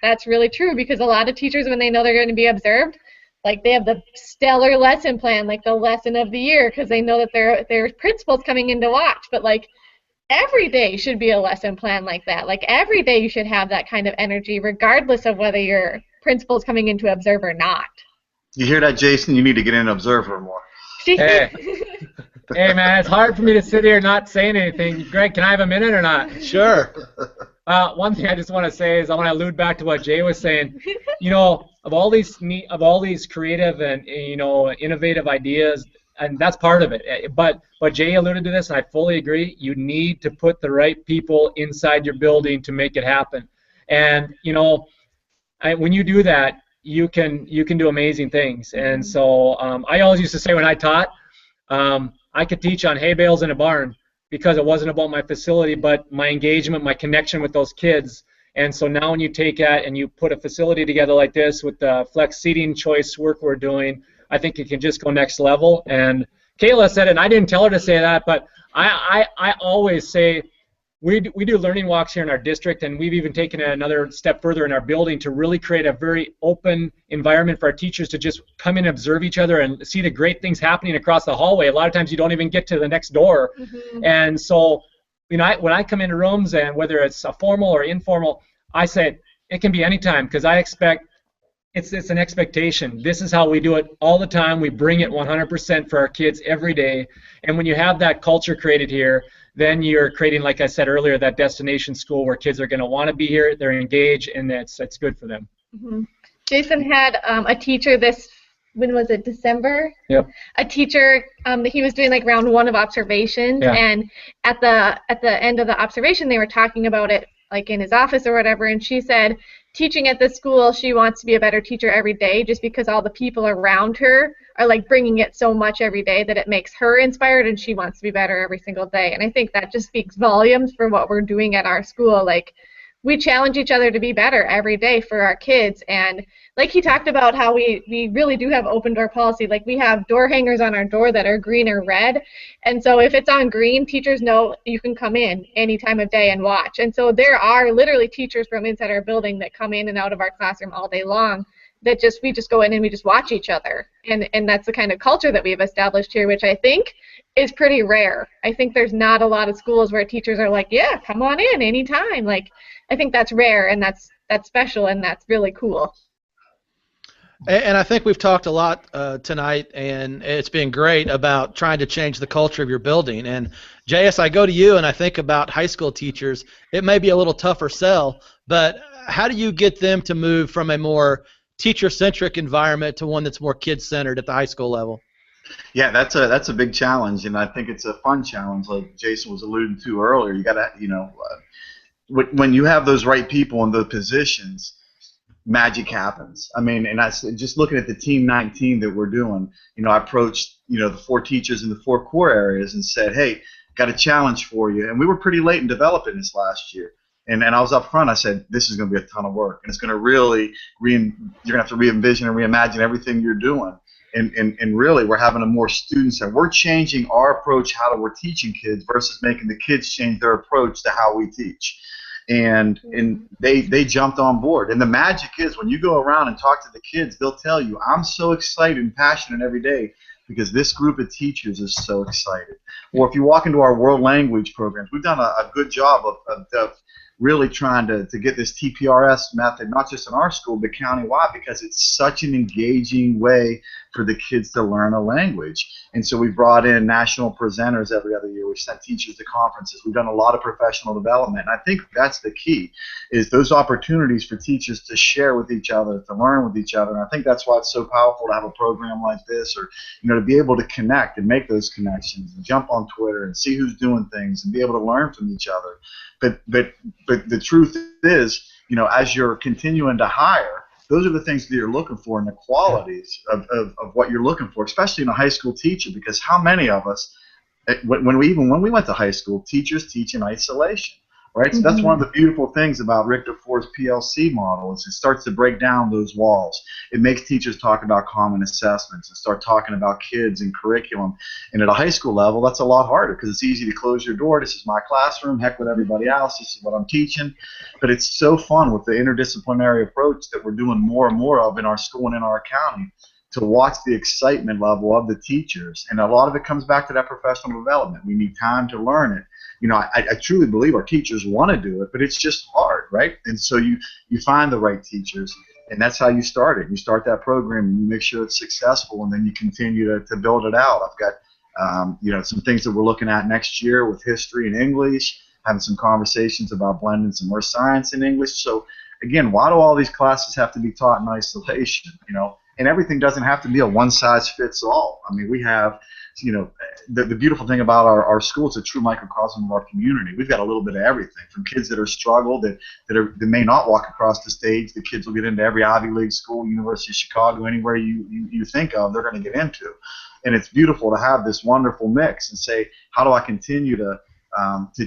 that's really true, because a lot of teachers, when they know they're going to be observed, like they have the stellar lesson plan, like the lesson of the year, because they know that their principal's coming in to watch. But like every day should be a lesson plan like that. Like every day you should have that kind of energy, regardless of whether your principal's coming in to observe or not. You hear that, Jason? You need to get in and observe her more. Hey. Hey, man, it's hard for me to sit here not saying anything. Greg, can I have a minute or not? Sure. One thing I just want to say is I want to allude back to what Jay was saying. You know, of all these creative and innovative ideas, and that's part of it. But Jay alluded to this, and I fully agree. You need to put the right people inside your building to make it happen. And when you do that, you can do amazing things. And so I always used to say when I taught, I could teach on hay bales in a barn, because it wasn't about my facility, but my engagement, my connection with those kids. And so now when you take that and you put a facility together like this with the flex seating choice work we're doing, I think it can just go next level. And Kayla said it, and I didn't tell her to say that, but I always say we do learning walks here in our district, and we've even taken it another step further in our building to really create a very open environment for our teachers to just come in and observe each other and see the great things happening across the hallway. A lot of times you don't even get to the next door. And so when I come into rooms, and whether it's a formal or informal, I say it can be any time, because I expect it's an expectation. This is how we do it all the time. We bring it 100% for our kids every day. And when you have that culture created here, then you're creating, like I said earlier, that destination school where kids are going to want to be here, they're engaged, and it's good for them. Jason had a teacher when was it, December? Yep. A teacher, he was doing like round one of observations, and at the end of the observation, they were talking about it like in his office or whatever, and she said, teaching at this school, she wants to be a better teacher every day, just because all the people around her are like bringing it so much every day that it makes her inspired, and she wants to be better every single day. And I think that just speaks volumes for what we're doing at our school. Like, we challenge each other to be better every day for our kids. And like he talked about how we really do have open door policy. Like, we have door hangers on our door that are green or red. And so if it's on green, teachers know you can come in any time of day and watch. And so there are literally teachers from inside our building that come in and out of our classroom all day long that we just go in and we just watch each other. And that's the kind of culture that we've established here, which I think is pretty rare. I think there's not a lot of schools where teachers are like, yeah, come on in anytime. Like, I think that's rare, and that's special, and that's really cool. And I think we've talked a lot tonight, and it's been great about trying to change the culture of your building. And JS, I go to you and I think about high school teachers. It may be a little tougher sell, but how do you get them to move from a more teacher-centric environment to one that's more kid-centered at the high school level? Yeah, that's a big challenge, and I think it's a fun challenge, like Jason was alluding to earlier. You got to, when you have those right people in those positions, magic happens. I mean, and just looking at the Team 19 that we're doing, I approached, the 4 teachers in the 4 core areas and said, hey, got a challenge for you. And we were pretty late in developing this last year. And I was up front, I said, this is going to be a ton of work. And it's going to really, you're going to have to re-envision and reimagine everything you're doing. And really, we're having more students, and we're changing our approach how we're teaching kids versus making the kids change their approach to how we teach. And they jumped on board. And the magic is when you go around and talk to the kids, they'll tell you, I'm so excited and passionate every day because this group of teachers is so excited. Or if you walk into our world language programs, we've done a good job of really trying to get this TPRS method, not just in our school, but countywide, because it's such an engaging way for the kids to learn a language. And so we brought in national presenters every other year. We've sent teachers to conferences. We've done a lot of professional development. And I think that's the key, is those opportunities for teachers to share with each other, to learn with each other. And I think that's why it's so powerful to have a program like this, or to be able to connect and make those connections and jump on Twitter and see who's doing things and be able to learn from each other. But the truth is, as you're continuing to hire, those are the things that you're looking for, and the qualities of what you're looking for, especially in a high school teacher, because how many of us, when we went to high school, teachers teach in isolation, right? So that's one of the beautiful things about Rick DeFore's PLC model, is it starts to break down those walls. It makes teachers talk about common assessments and start talking about kids and curriculum. And at a high school level, that's a lot harder, because it's easy to close your door. This is my classroom. Heck with everybody else. This is what I'm teaching. But it's so fun with the interdisciplinary approach that we're doing more and more of in our school and in our county, to watch the excitement level of the teachers. And a lot of it comes back to that professional development. We need time to learn it. I truly believe our teachers want to do it, but it's just hard, right? And so you find the right teachers, and that's how you start it. You start that program, and you make sure it's successful, and then you continue to build it out. I've got some things that we're looking at next year with history and English, having some conversations about blending some more science and English. So again, why do all these classes have to be taught in isolation? And everything doesn't have to be a one-size-fits-all. I mean, we have, the beautiful thing about our school, it's a true microcosm of our community. We've got a little bit of everything, from kids that are struggled, that may not walk across the stage. The kids will get into every Ivy League school, University of Chicago, anywhere you think of, they're going to get into. And it's beautiful to have this wonderful mix and say, how do I continue to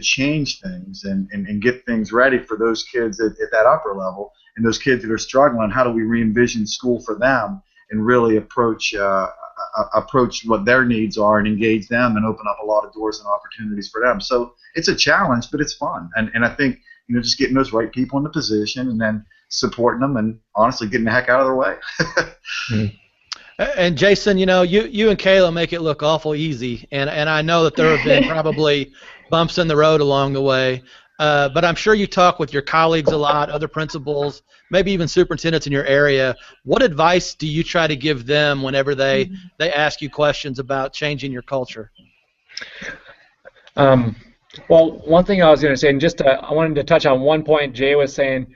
change things and get things ready for those kids at that upper level, and those kids that are struggling, how do we re-envision school for them and really approach what their needs are and engage them and open up a lot of doors and opportunities for them. So it's a challenge, but it's fun. And I think, just getting those right people in the position and then supporting them and honestly getting the heck out of their way. And Jason, you and Kayla make it look awful easy, and I know that there have been probably bumps in the road along the way, but I'm sure you talk with your colleagues a lot, other principals, maybe even superintendents in your area. What advice do you try to give them whenever they ask you questions about changing your culture? Well, one thing I was going to say, and I wanted to touch on one point Jay was saying.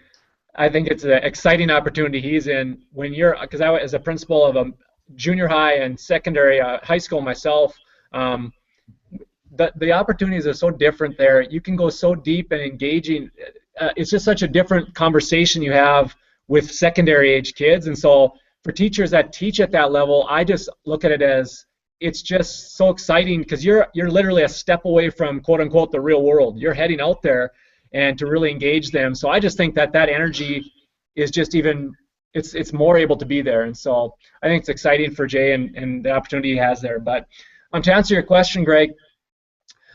I think it's an exciting opportunity he's in because I, as a principal of a junior high and secondary high school myself, the opportunities are so different there. You can go so deep and engaging. It's just such a different conversation you have with secondary age kids. And so for teachers that teach at that level, I just look at it as it's just so exciting, because you're literally a step away from quote unquote the real world. You're heading out there and to really engage them. So I just think that energy is just it's more able to be there. And so I think it's exciting for Jay and the opportunity he has there. But to answer your question, Greg,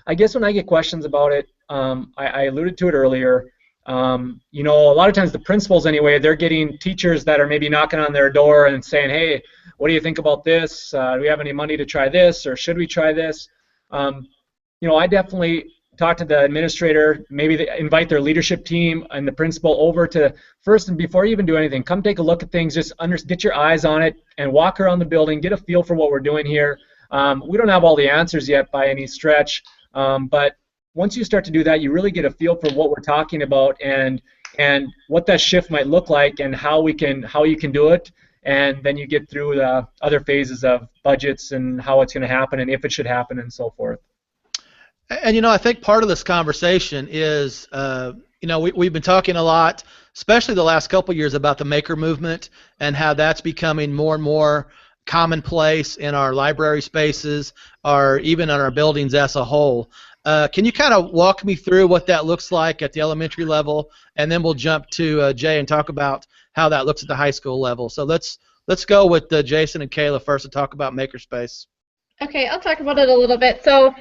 I guess when I get questions about it, I alluded to it earlier, a lot of times the principals anyway, they're getting teachers that are maybe knocking on their door and saying, hey, what do you think about this? Do we have any money to try this, or should we try this? I definitely talk to the administrator, maybe invite their leadership team and the principal over to first, and before you even do anything, come take a look at things, just get your eyes on it and walk around the building, get a feel for what we're doing here. We don't have all the answers yet by any stretch, but once you start to do that, you really get a feel for what we're talking about and what that shift might look like and how you can do it, and then you get through the other phases of budgets and how it's going to happen and if it should happen and so forth. And I think part of this conversation is, we've been talking a lot, especially the last couple of years, about the maker movement and how that's becoming more and more commonplace in our library spaces, or even in our buildings as a whole. Can you kind of walk me through what that looks like at the elementary level, and then we'll jump to Jay and talk about how that looks at the high school level. So let's go with Jason and Kayla first to talk about makerspace. Okay, I'll talk about it a little bit. So.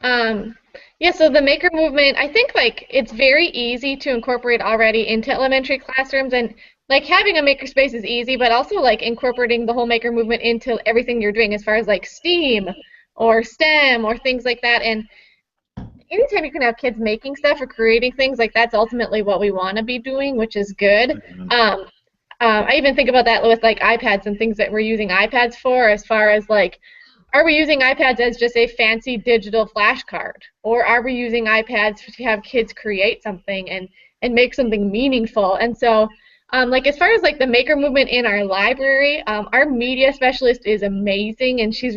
So the maker movement, I think it's very easy to incorporate already into elementary classrooms, and having a makerspace is easy, but also incorporating the whole maker movement into everything you're doing as far as STEAM or STEM or things like that. And anytime you can have kids making stuff or creating things, that's ultimately what we want to be doing, which is good. I even think about that with iPads and things that we're using iPads for, as far as are we using iPads as just a fancy digital flashcard, or are we using iPads to have kids create something and make something meaningful? And so, like as far as like the maker movement in our library, our media specialist is amazing, and she's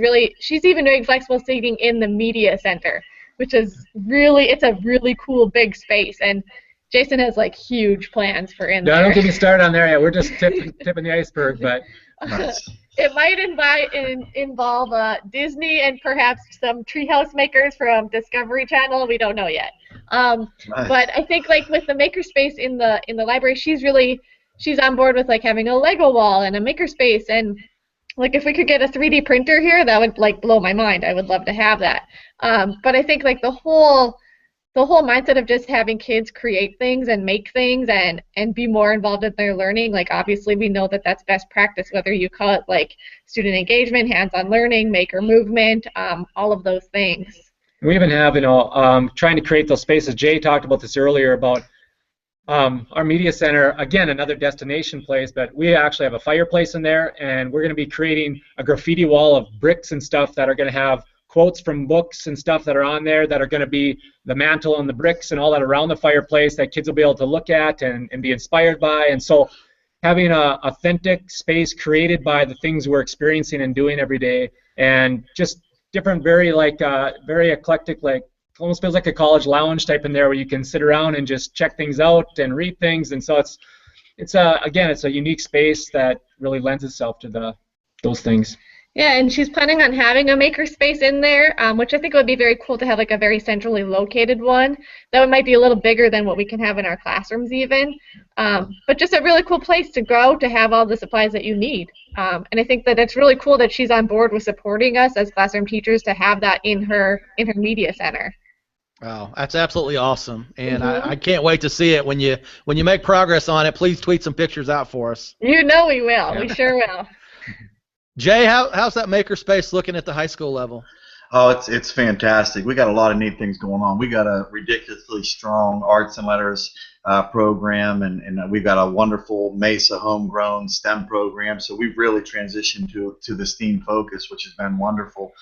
even doing flexible seating in the media center, which is it's a really cool big space. And Jason has like huge plans for in there. No, don't get me started on there yet. We're just tipping the iceberg, but. Nice. It might involve Disney and perhaps some treehouse makers from Discovery Channel. We don't know yet. Nice. But I think like with the makerspace in the library, she's on board with like having a Lego wall and a makerspace, and like if we could get a 3D printer here, that would like blow my mind. I would love to have that. But I think like the whole mindset of just having kids create things and make things and be more involved in their learning, like obviously we know that that's best practice, whether you call it like student engagement, hands-on learning, maker movement, all of those things. We even have, trying to create those spaces. Jay talked about this earlier about our media center, again, another destination place, but we actually have a fireplace in there, and we're going to be creating a graffiti wall of bricks and stuff that are going to have quotes from books and stuff that are on there that are going to be the mantle and the bricks and all that around the fireplace that kids will be able to look at and be inspired by. And so having an authentic space created by the things we're experiencing and doing every day, and just different, very eclectic, like almost feels like a college lounge type in there where you can sit around and just check things out and read things. And so it's a unique space that really lends itself to those things. Yeah, and she's planning on having a makerspace in there, which I think would be very cool to have like a very centrally located one. That might be a little bigger than what we can have in our classrooms even. But just a really cool place to go to have all the supplies that you need. And I think that it's really cool that she's on board with supporting us as classroom teachers to have that in her media center. Wow, that's absolutely awesome, and I can't wait to see it when you make progress on it. Please tweet some pictures out for us. You know we will. Yeah. We sure will. Jay, how's that makerspace looking at the high school level? Oh, it's fantastic. We got a lot of neat things going on. We got a ridiculously strong arts and letters program, and we've got a wonderful Mesa homegrown STEM program. So we've really transitioned to the STEAM focus, which has been wonderful.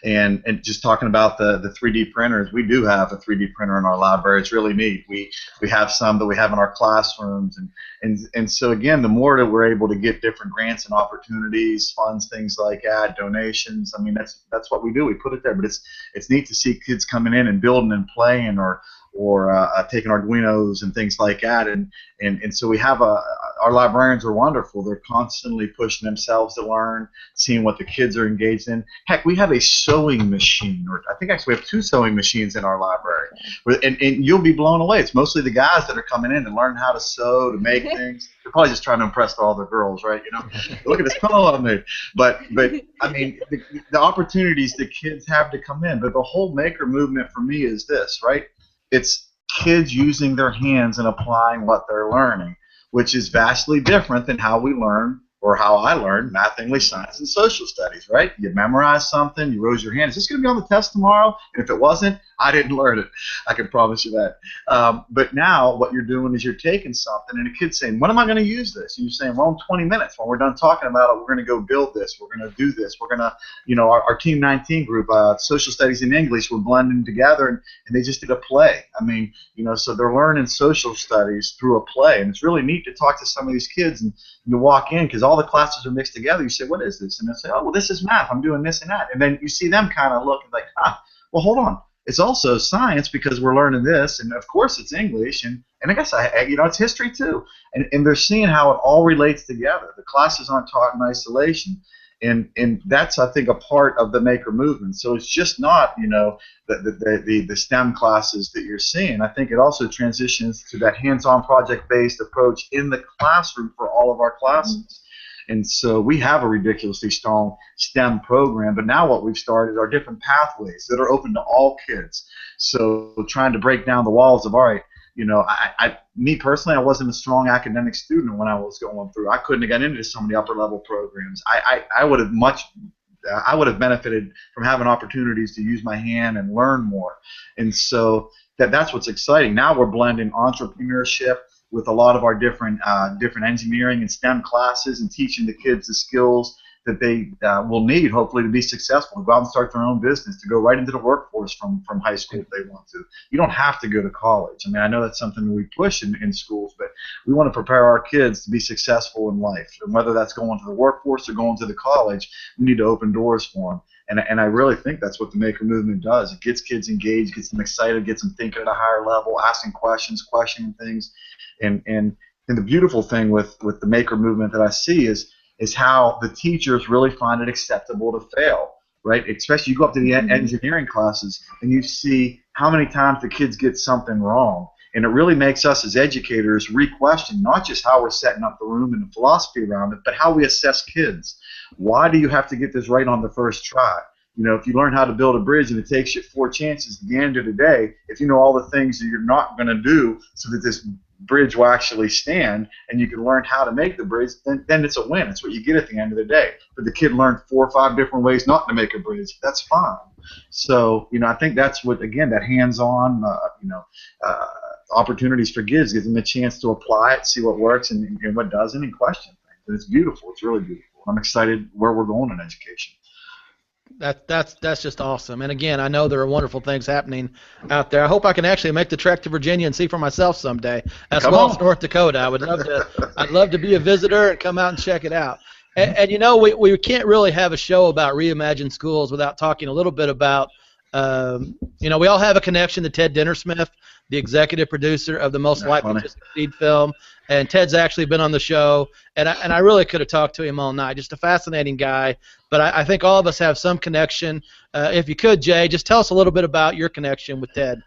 And just talking about the 3D printers, we do have a 3D printer in our library. It's really neat. We have some that we have in our classrooms, and so again, the more that we're able to get different grants and opportunities, funds, things like that, donations. I mean, that's what we do. We put it there, but it's neat to see kids coming in and building and playing, or taking Arduinos and things like that, and so we have our librarians are wonderful. They're constantly pushing themselves to learn, seeing what the kids are engaged in. Heck, we have a sewing machine, or I think actually we have 2 sewing machines in our library, and you'll be blown away. It's mostly the guys that are coming in and learning how to sew, to make things. They're probably just trying to impress all the girls, right? Look at this pillow on me. But I mean, the opportunities the kids have to come in. But the whole maker movement for me is this, right? It's kids using their hands and applying what they're learning, which is vastly different than how we learn, or how I learned math, English, science, and social studies, right? You memorize something, you raise your hand. Is this going to be on the test tomorrow? And if it wasn't, I didn't learn it. I can promise you that. But now what you're doing is you're taking something, and a kid's saying, when am I going to use this? And you're saying, well, in 20 minutes, when we're done talking about it, we're going to go build this. We're going to do this. We're going to, our Team 19 group, social studies and English, we're blending together, and they just did a play. I mean, so they're learning social studies through a play, and it's really neat to talk to some of these kids, and you walk in, because all the classes are mixed together. You say, what is this? And they say, oh, well, this is math. I'm doing this and that. And then you see them kind of look and like, well, hold on. It's also science because we're learning this, and of course it's English, and I guess it's history too. And they're seeing how it all relates together. The classes aren't taught in isolation, and that's, I think, a part of the maker movement. So it's just not the STEM classes that you're seeing. I think it also transitions to that hands-on project-based approach in the classroom for all of our classes. And so we have a ridiculously strong STEM program, but now what we've started are different pathways that are open to all kids. So trying to break down the walls of, all right, me personally, I wasn't a strong academic student when I was going through. I couldn't have gotten into some of the upper level programs. I would have benefited from having opportunities to use my hand and learn more. And so that's what's exciting. Now we're blending entrepreneurship with a lot of our different engineering and STEM classes, and teaching the kids the skills that they will need, hopefully, to be successful, to go out and start their own business, to go right into the workforce from high school if they want to. You don't have to go to college. I mean, I know that's something we push in schools, but we want to prepare our kids to be successful in life. And whether that's going to the workforce or going to the college, we need to open doors for them. And I really think that's what the maker movement does. It gets kids engaged, gets them excited, gets them thinking at a higher level, asking questions, questioning things. And the beautiful thing with the maker movement that I see is how the teachers really find it acceptable to fail, right? Especially you go up to the engineering classes and you see how many times the kids get something wrong. And it really makes us as educators re-question not just how we're setting up the room and the philosophy around it, but how we assess kids. Why do you have to get this right on the first try? You know, if you learn how to build a bridge and it takes you 4 chances at the end of the day, if you know all the things that you're not going to do so that this bridge will actually stand and you can learn how to make the bridge, then it's a win. It's what you get at the end of the day. But the kid learned 4 or 5 different ways not to make a bridge. That's fine. So, you know, I think that's what, again, that hands-on, opportunities for kids gives them a chance to apply it, see what works and what doesn't, and question things. And it's beautiful. It's really beautiful. I'm excited where we're going in education. That's just awesome. And again, I know there are wonderful things happening out there. I hope I can actually make the trek to Virginia and see for myself someday, as well as North Dakota. I'd love to be a visitor and come out and check it out. And you know, we can't really have a show about Reimagined Schools without talking a little bit about, you know, we all have a connection to Ted Dintersmith, the executive producer of the Most Likely to Succeed film. And Ted's actually been on the show, and I really could have talked to him all night. Just a fascinating guy. But I think all of us have some connection. If you could, Jay, just tell us a little bit about your connection with Ted.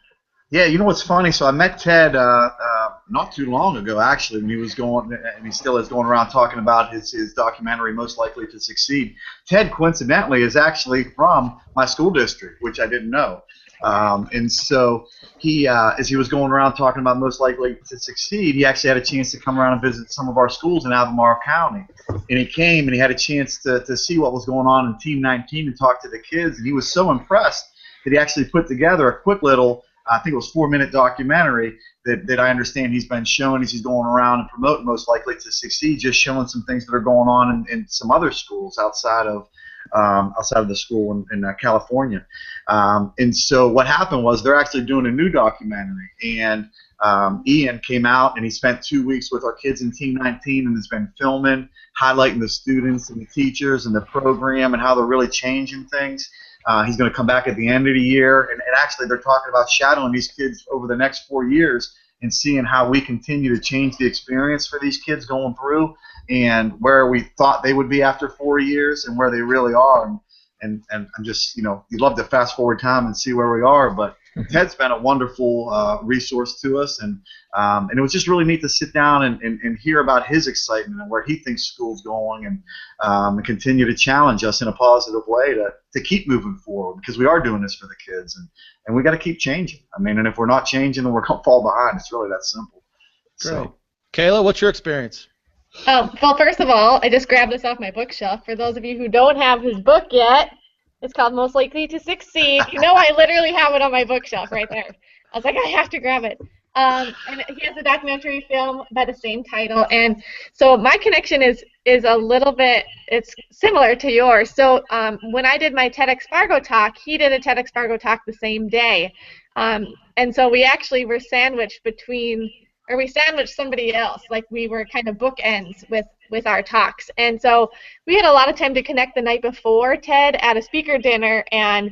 Yeah, you know what's funny? So I met Ted not too long ago, actually, when he was going, and he still is going around talking about his documentary, Most Likely to Succeed. Ted, coincidentally, is actually from my school district, which I didn't know. And so he, as he was going around talking about Most Likely to Succeed, he actually had a chance to come around and visit some of our schools in Albemarle County. And he came and he had a chance to see what was going on in Team 19 and talk to the kids. And he was so impressed that he actually put together a quick little, I think it was 4-minute documentary that I understand he's been showing as he's going around and promoting Most Likely to Succeed, just showing some things that are going on in some other schools outside of the school in California. And so what happened was they're actually doing a new documentary, and Ian came out and he spent 2 weeks with our kids in Team 19 and has been filming, highlighting the students and the teachers and the program and how they're really changing things. He's going to come back at the end of the year, and actually they're talking about shadowing these kids over the next 4 years and seeing how we continue to change the experience for these kids going through and where we thought they would be after 4 years and where they really are. And I'm just, you know, you'd love to fast forward time and see where we are, but Ted's been a wonderful resource to us, and it was just really neat to sit down and hear about his excitement and where he thinks school's going, and continue to challenge us in a positive way to keep moving forward, because we are doing this for the kids, and we got to keep changing. I mean, and if we're not changing, then we're going to fall behind. It's really that simple. Great. So, Kayla, what's your experience? Well, first of all, I just grabbed this off my bookshelf. For those of you who don't have his book yet, it's called Most Likely to Succeed. You know, I literally have it on my bookshelf right there. I was like, I have to grab it. And he has a documentary film by the same title. And so my connection is a little bit, it's similar to yours. So when I did my TEDx Fargo talk, he did a TEDx Fargo talk the same day. And so we actually were sandwiched we sandwiched somebody else. Like, we were kind of bookends with our talks. And so we had a lot of time to connect the night before Ted at a speaker dinner, and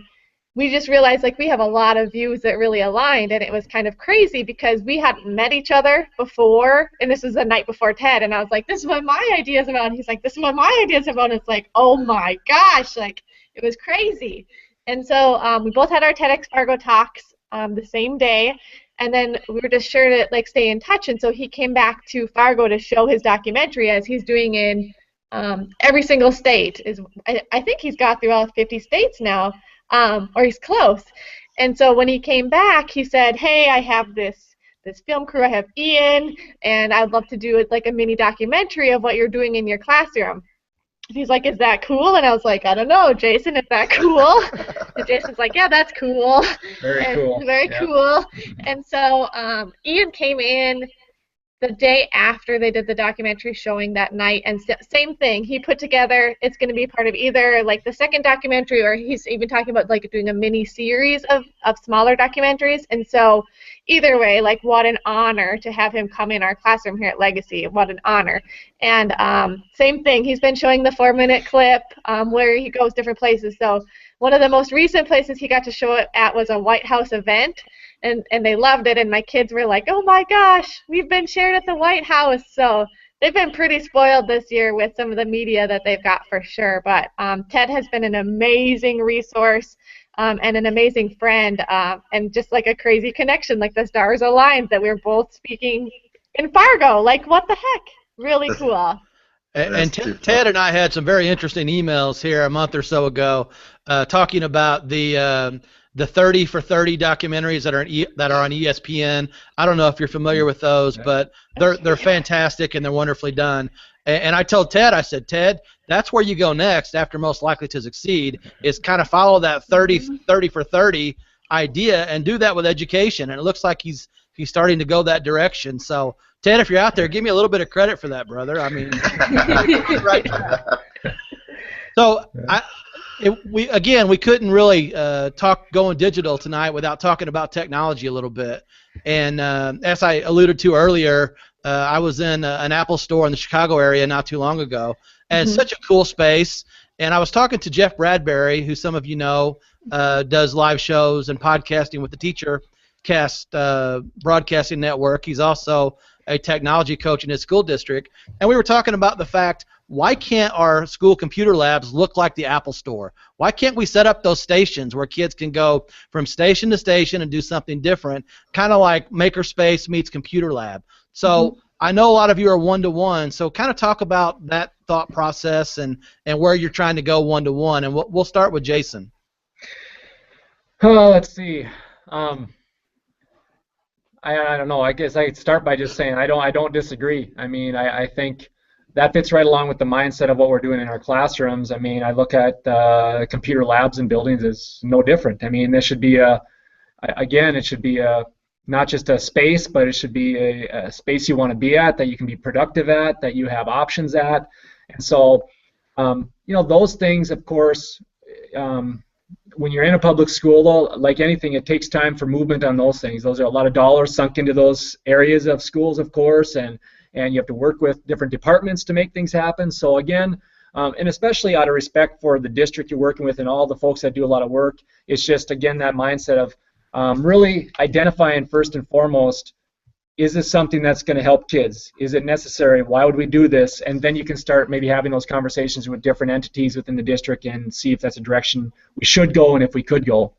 we just realized, like, we have a lot of views that really aligned, and it was kind of crazy because we hadn't met each other before, and this was the night before Ted, and I was like, this is what my idea's about, and he's like, this is what my idea's about, and it's like, oh my gosh, like, it was crazy. And so we both had our TEDx Fargo talks the same day, and then we were just sure to, like, stay in touch, and so he came back to Fargo to show his documentary, as he's doing in every single state. I think he's got through all 50 states now, or he's close. And so when he came back, he said, hey, I have this film crew, I have Ian, and I'd love to do like a mini documentary of what you're doing in your classroom. And he's like, is that cool? And I was like, I don't know, Jason, is that cool? And Jason's like, yeah, that's cool. Very cool. Very cool. And so Ian came in the day after they did the documentary showing that night, and same thing, he put together, it's going to be part of either like the second documentary, or he's even talking about like doing a mini series of smaller documentaries. And so either way, like, what an honor to have him come in our classroom here at Legacy. What an honor. And same thing, he's been showing the 4-minute clip where he goes different places. So one of the most recent places he got to show it at was a White House event. And they loved it, and my kids were like, oh my gosh, we've been shared at the White House. So they've been pretty spoiled this year with some of the media that they've got for sure. But Ted has been an amazing resource and an amazing friend, and just like a crazy connection, like the stars aligned that we're both speaking in Fargo. Like, what the heck? Really cool. And Ted and I had some very interesting emails here a month or so ago talking about the 30 for 30 documentaries that are on ESPN. I don't know if you're familiar with those, but they're fantastic and they're wonderfully done. And I told Ted, I said, Ted, that's where you go next after Most Likely to Succeed, is kind of follow that 30 for 30 idea and do that with education. And it looks like he's starting to go that direction. So, Ted, if you're out there, give me a little bit of credit for that, brother. I mean, right. So, we couldn't really talk Going Digital tonight without talking about technology a little bit. And as I alluded to earlier, I was in an Apple store in the Chicago area not too long ago, and it's such a cool space. And I was talking to Jeff Bradbury, who some of you know does live shows and podcasting with the TeacherCast broadcasting network. He's also a technology coach in his school district, and we were talking about the fact, why can't our school computer labs look like the Apple Store? Why can't we set up those stations where kids can go from station to station and do something different, kind of like makerspace meets computer lab? So I know a lot of you are one-to-one, so kind of talk about that thought process and where you're trying to go one-to-one, and we'll start with Jason. Oh, let's see. I don't know. I guess I could start by just saying I don't disagree. I mean, I think that fits right along with the mindset of what we're doing in our classrooms. I mean, I look at computer labs and buildings as no different. I mean, this should be it should be not just a space, but it should be a space you want to be at, that you can be productive at, that you have options at. And so, those things, of course, when you're in a public school, though, like anything, it takes time for movement on those things. Those are a lot of dollars sunk into those areas of schools, of course, and you have to work with different departments to make things happen. So again, and especially out of respect for the district you're working with and all the folks that do a lot of work, it's just, again, that mindset of really identifying first and foremost, is this something that's going to help kids? Is it necessary? Why would we do this? And then you can start maybe having those conversations with different entities within the district and see if that's a direction we should go and if we could go.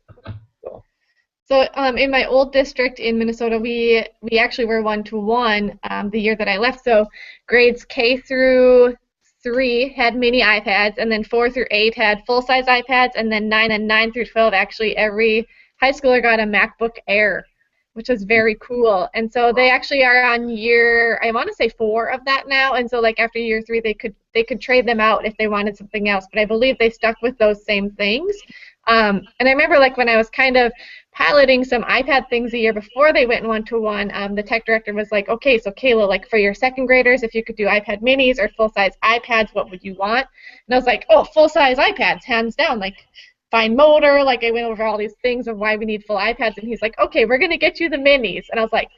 So in my old district in Minnesota, we actually were one-to-one the year that I left. So grades K through 3 had mini iPads, and then 4 through 8 had full-size iPads, and then 9 through 12, actually every high schooler got a MacBook Air, which is very cool. And so they actually are on year, I want to say 4 of that now. And so like after year 3, they could trade them out if they wanted something else. But I believe they stuck with those same things. And I remember like when I was kind of piloting some iPad things a year before they went one-to-one, the tech director was like, okay, so Kayla, like for your second graders, if you could do iPad minis or full-size iPads, what would you want? And I was like, oh, full-size iPads, hands down, like fine motor, like I went over all these things of why we need full iPads, and he's like, okay, we're going to get you the minis. And I was like,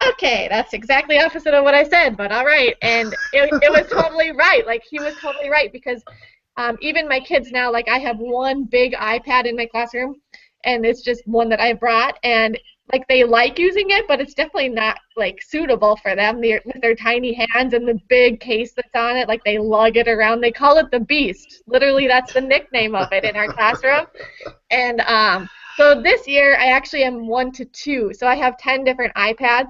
okay, that's exactly opposite of what I said, but all right. And it was totally right. Like, he was totally right, because even my kids now, like I have one big iPad in my classroom, and it's just one that I brought, and like they like using it, but it's definitely not like suitable for them. With their tiny hands and the big case that's on it, like they lug it around. They call it the Beast. Literally, that's the nickname of it in our classroom. And so this year, I actually am 1-to-2. So I have 10 different iPads.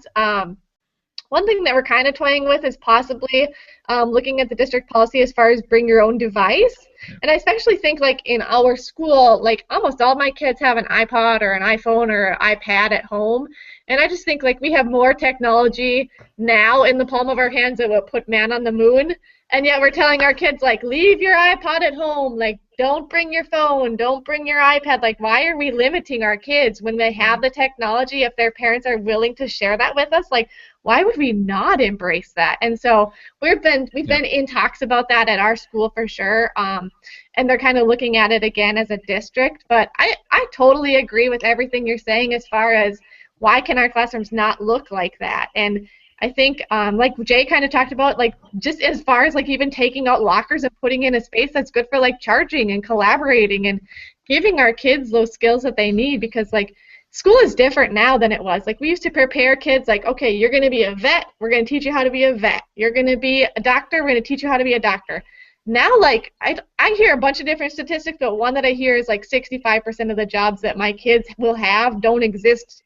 One thing that we're kind of toying with is possibly looking at the district policy as far as bring your own device. And I especially think like in our school, like almost all my kids have an iPod or an iPhone or an iPad at home. And I just think like we have more technology now in the palm of our hands that will put man on the moon And yet we're telling our kids, like, leave your iPod at home, like, don't bring your phone, don't bring your iPad. Like, why are we limiting our kids when they have the technology? If their parents are willing to share that with us, like, why would we not embrace that? And so we've been in talks about that at our school for sure, and they're kind of looking at it again as a district. But I totally agree with everything you're saying as far as why can our classrooms not look like that? And I think, like Jay kind of talked about, like, just as far as, like, even taking out lockers and putting in a space that's good for, like, charging and collaborating and giving our kids those skills that they need, because, like, school is different now than it was. Like, we used to prepare kids, like, okay, you're going to be a vet, we're going to teach you how to be a vet. You're going to be a doctor, we're going to teach you how to be a doctor. Now, like, I hear a bunch of different statistics, but one that I hear is, like, 65% of the jobs that my kids will have don't exist.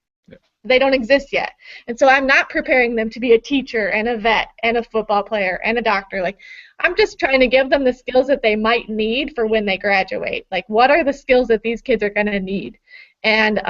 They don't exist yet. And so I'm not preparing them to be a teacher and a vet and a football player and a doctor. Like, I'm just trying to give them the skills that they might need for when they graduate. Like, what are the skills that these kids are going to need? And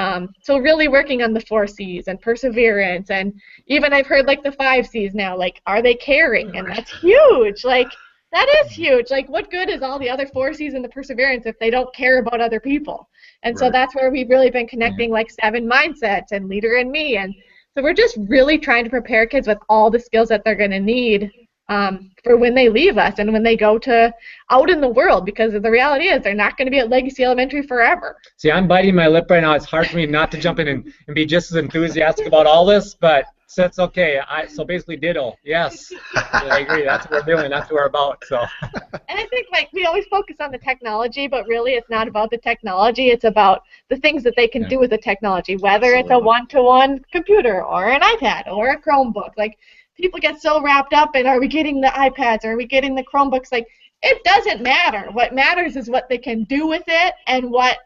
so really working on the 4 C's and perseverance, and even I've heard, like, the 5 C's now. Like, are they caring? And that's huge. Like, that is huge. Like, what good is all the other 4 C's and the perseverance if they don't care about other people? And so that's where we've really been connecting, like, 7 mindsets and leader in me. And so we're just really trying to prepare kids with all the skills that they're going to need for when they leave us and when they go to out in the world, because the reality is they're not going to be at Legacy Elementary forever. See, I'm biting my lip right now. It's hard for me not to jump in and be just as enthusiastic about all this, but so it's okay. So basically ditto. Yes, I agree. That's what we're doing. That's what we're about. So. And I think, like, we always focus on the technology, but really it's not about the technology. It's about the things that they can do with the technology, whether it's a one-to-one computer or an iPad or a Chromebook. Like, people get so wrapped up in, are we getting the iPads, are we getting the Chromebooks? Like, it doesn't matter. What matters is what they can do with it and why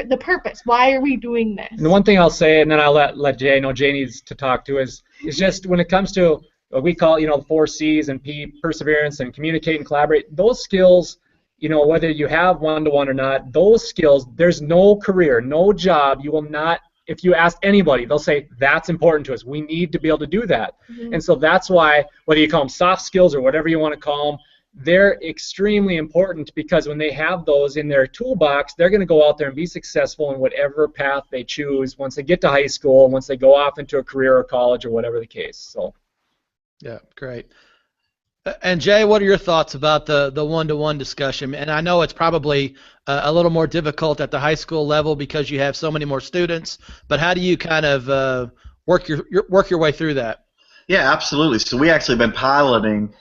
the purpose. Why are we doing this? And the one thing I'll say, and then I'll let Jay, I know Jay needs to talk to, is just when it comes to what we call, the 4 C's and P, perseverance and communicate and collaborate, those skills, whether you have one-to-one or not, those skills, there's no career, no job, you will not, if you ask anybody, they'll say, that's important to us. We need to be able to do that. And so that's why, whether you call them soft skills or whatever you want to call them, they're extremely important, because when they have those in their toolbox, they're going to go out there and be successful in whatever path they choose once they get to high school, once they go off into a career or college or whatever the case. So. Yeah, great. And Jay, what are your thoughts about the one-to-one discussion? And I know it's probably a little more difficult at the high school level because you have so many more students, but how do you kind of work your way through that? Yeah, absolutely. So we actually been piloting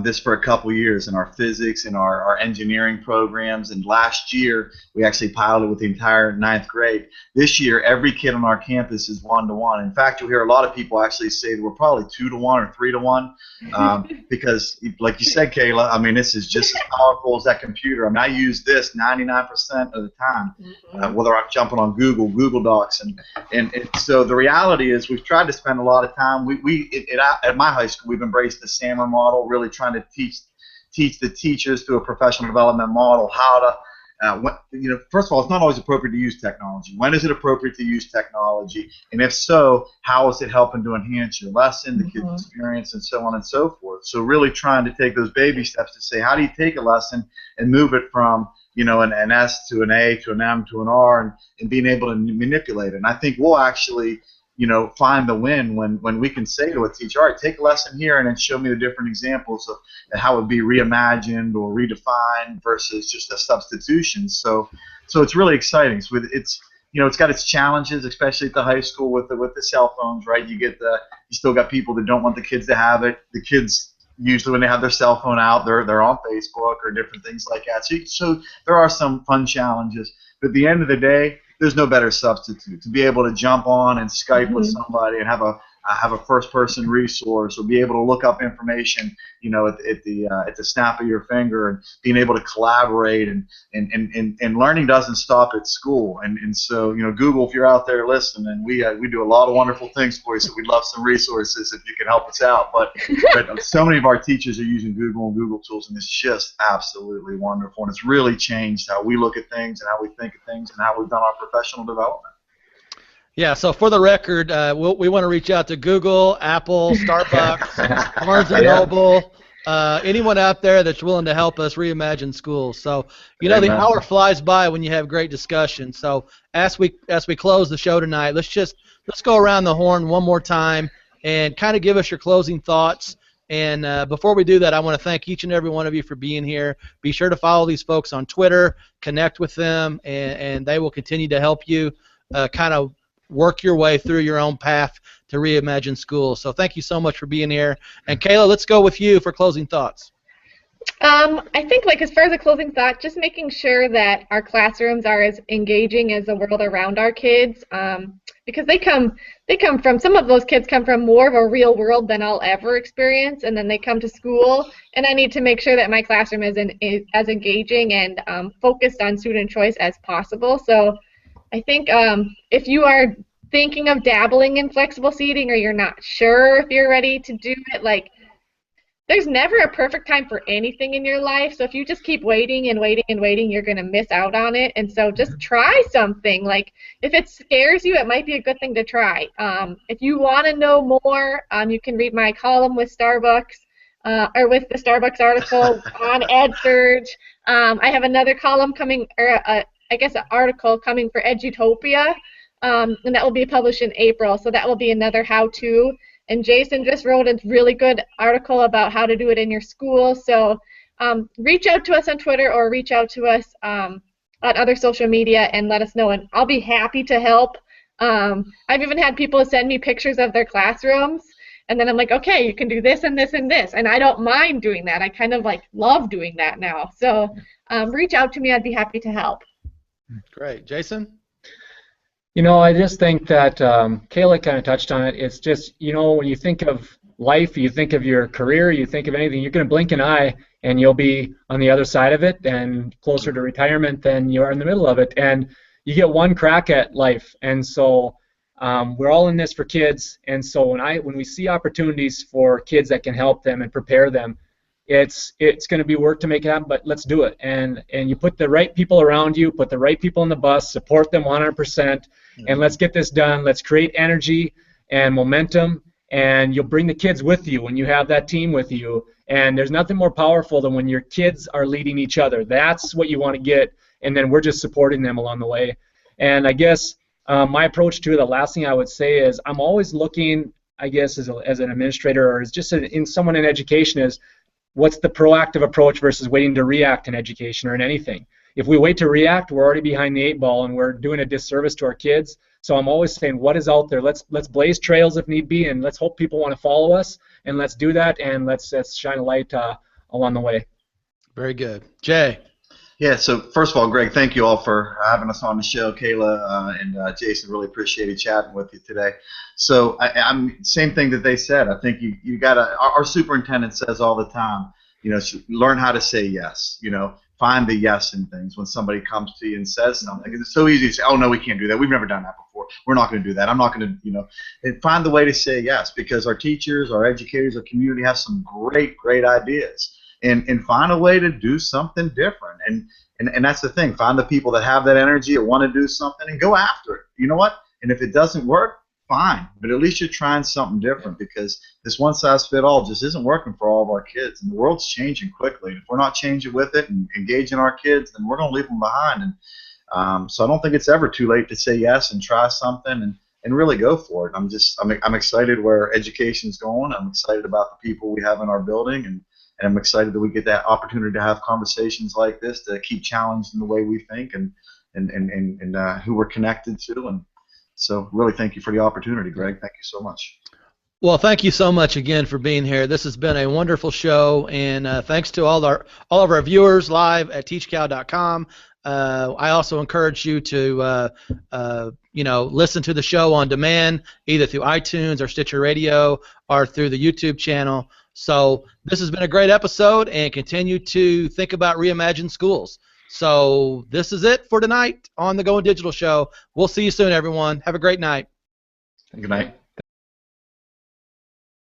this for a couple years in our physics and our engineering programs, and last year we actually piloted with the entire 9th grade. This year every kid on our campus is one-to-one. In fact, you'll hear a lot of people actually say that we're probably 2-to-1 or 3-to-1 because, like you said, Kayla, I mean, this is just as powerful as that computer. I mean, I use this 99% of the time, whether I'm jumping on Google Docs, and so the reality is we've tried to spend a lot of time. At my high school, we've embraced the SAMR model, really trying to teach the teachers through a professional development model how to first of all, it's not always appropriate to use technology. When is it appropriate to use technology? And if so, how is it helping to enhance your lesson, the kids' experience, and so on and so forth? So really trying to take those baby steps to say, how do you take a lesson and move it from an S to an A to an M to an R, and being able to manipulate it. And I think we'll actually find the win when we can say to a teacher, all right, take a lesson here and then show me the different examples of how it would be reimagined or redefined versus just a substitution. So it's really exciting. So it's got its challenges, especially at the high school with the cell phones, right? You still got people that don't want the kids to have it. The kids usually, when they have their cell phone out, they're on Facebook or different things like that. So there are some fun challenges, but at the end of the day, there's no better substitute to be able to jump on and Skype with somebody and have a first-person resource, or be able to look up information, at the snap of your finger, and being able to collaborate, and learning doesn't stop at school. And so, Google, if you're out there listening, we do a lot of wonderful things for you. So we'd love some resources if you can help us out. But so many of our teachers are using Google and Google tools, and it's just absolutely wonderful. And it's really changed how we look at things and how we think of things and how we've done our professional development. Yeah, so for the record, we want to reach out to Google, Apple, Starbucks, Barnes & Noble, anyone out there that's willing to help us reimagine schools. So, the hour flies by when you have great discussion. So as we close the show tonight, let's go around the horn one more time and kind of give us your closing thoughts. And before we do that, I want to thank each and every one of you for being here. Be sure to follow these folks on Twitter, connect with them, and they will continue to help you kind of work your way through your own path to reimagine schools. So thank you so much for being here. And Kayla, let's go with you for closing thoughts. I think, as far as a closing thought, just making sure that our classrooms are as engaging as the world around our kids, because some of those kids come from more of a real world than I'll ever experience, and then they come to school, and I need to make sure that my classroom is as engaging and focused on student choice as possible. So I think if you are thinking of dabbling in flexible seating, or you're not sure if you're ready to do it, there's never a perfect time for anything in your life. So if you just keep waiting and waiting and waiting, you're going to miss out on it. And so just try something. If it scares you, it might be a good thing to try. If you want to know more, you can read my column with Starbucks, or with the Starbucks article on EdSurge. I have another column coming, or an article coming for Edutopia, and that will be published in April. So that will be another how-to. And Jason just wrote a really good article about how to do it in your school. So reach out to us on Twitter, or reach out to us on other social media and let us know, and I'll be happy to help. I've even had people send me pictures of their classrooms, and then I'm like, okay, you can do this and this and this, and I don't mind doing that. I kind of love doing that now. So reach out to me. I'd be happy to help. Great. Jason? I just think that Kayla kind of touched on it. It's just, when you think of life, you think of your career, you think of anything, you're going to blink an eye and you'll be on the other side of it and closer to retirement than you are in the middle of it. And you get one crack at life. And so we're all in this for kids. And so when we see opportunities for kids that can help them and prepare them, it's going to be work to make it happen, but let's do it. And you put the right people around you, put the right people on the bus, support them 100%, and let's get this done. Let's create energy and momentum, and you'll bring the kids with you when you have that team with you. And there's nothing more powerful than when your kids are leading each other. That's what you want to get, and then we're just supporting them along the way. And I guess my approach to the last thing I would say is I'm always looking, I guess, as an administrator, or as just someone in education, is what's the proactive approach versus waiting to react in education or in anything. If we wait to react, we're already behind the 8 ball and we're doing a disservice to our kids. So I'm always saying, what is out there? Let's blaze trails if need be, and let's hope people want to follow us, and let's do that, and let's shine a light along the way. Very good. Jay? Yeah, so first of all, Greg, thank you all for having us on the show. Kayla and Jason, really appreciated chatting with you today. So I'm same thing that they said. I think you got to, our superintendent says all the time, learn how to say yes. Find the yes in things when somebody comes to you and says something. It's so easy to say, oh, no, we can't do that. We've never done that before. We're not going to do that. I'm not going to, and find the way to say yes, because our teachers, our educators, our community have some great, great ideas. And find a way to do something different. And that's the thing. Find the people that have that energy, that want to do something, and go after it. You know what? And if it doesn't work, fine. But at least you're trying something different, because this one-size-fits-all just isn't working for all of our kids. And the world's changing quickly. If we're not changing with it and engaging our kids, then we're going to leave them behind. And so I don't think it's ever too late to say yes and try something and really go for it. I'm excited where education's going. I'm excited about the people we have in our building, and I'm excited that we get that opportunity to have conversations like this to keep challenging the way we think and who we're connected to. And so really thank you for the opportunity, Greg. Thank you so much. Well, thank you so much again for being here. This has been a wonderful show, and thanks to all of our viewers live at teachcow.com. I also encourage you to listen to the show on demand, either through iTunes or Stitcher Radio or through the YouTube channel. So this has been a great episode, and continue to think about Reimagined Schools. So this is it for tonight on the Goin Digital Show. We'll see you soon, everyone. Have a great night. Good night.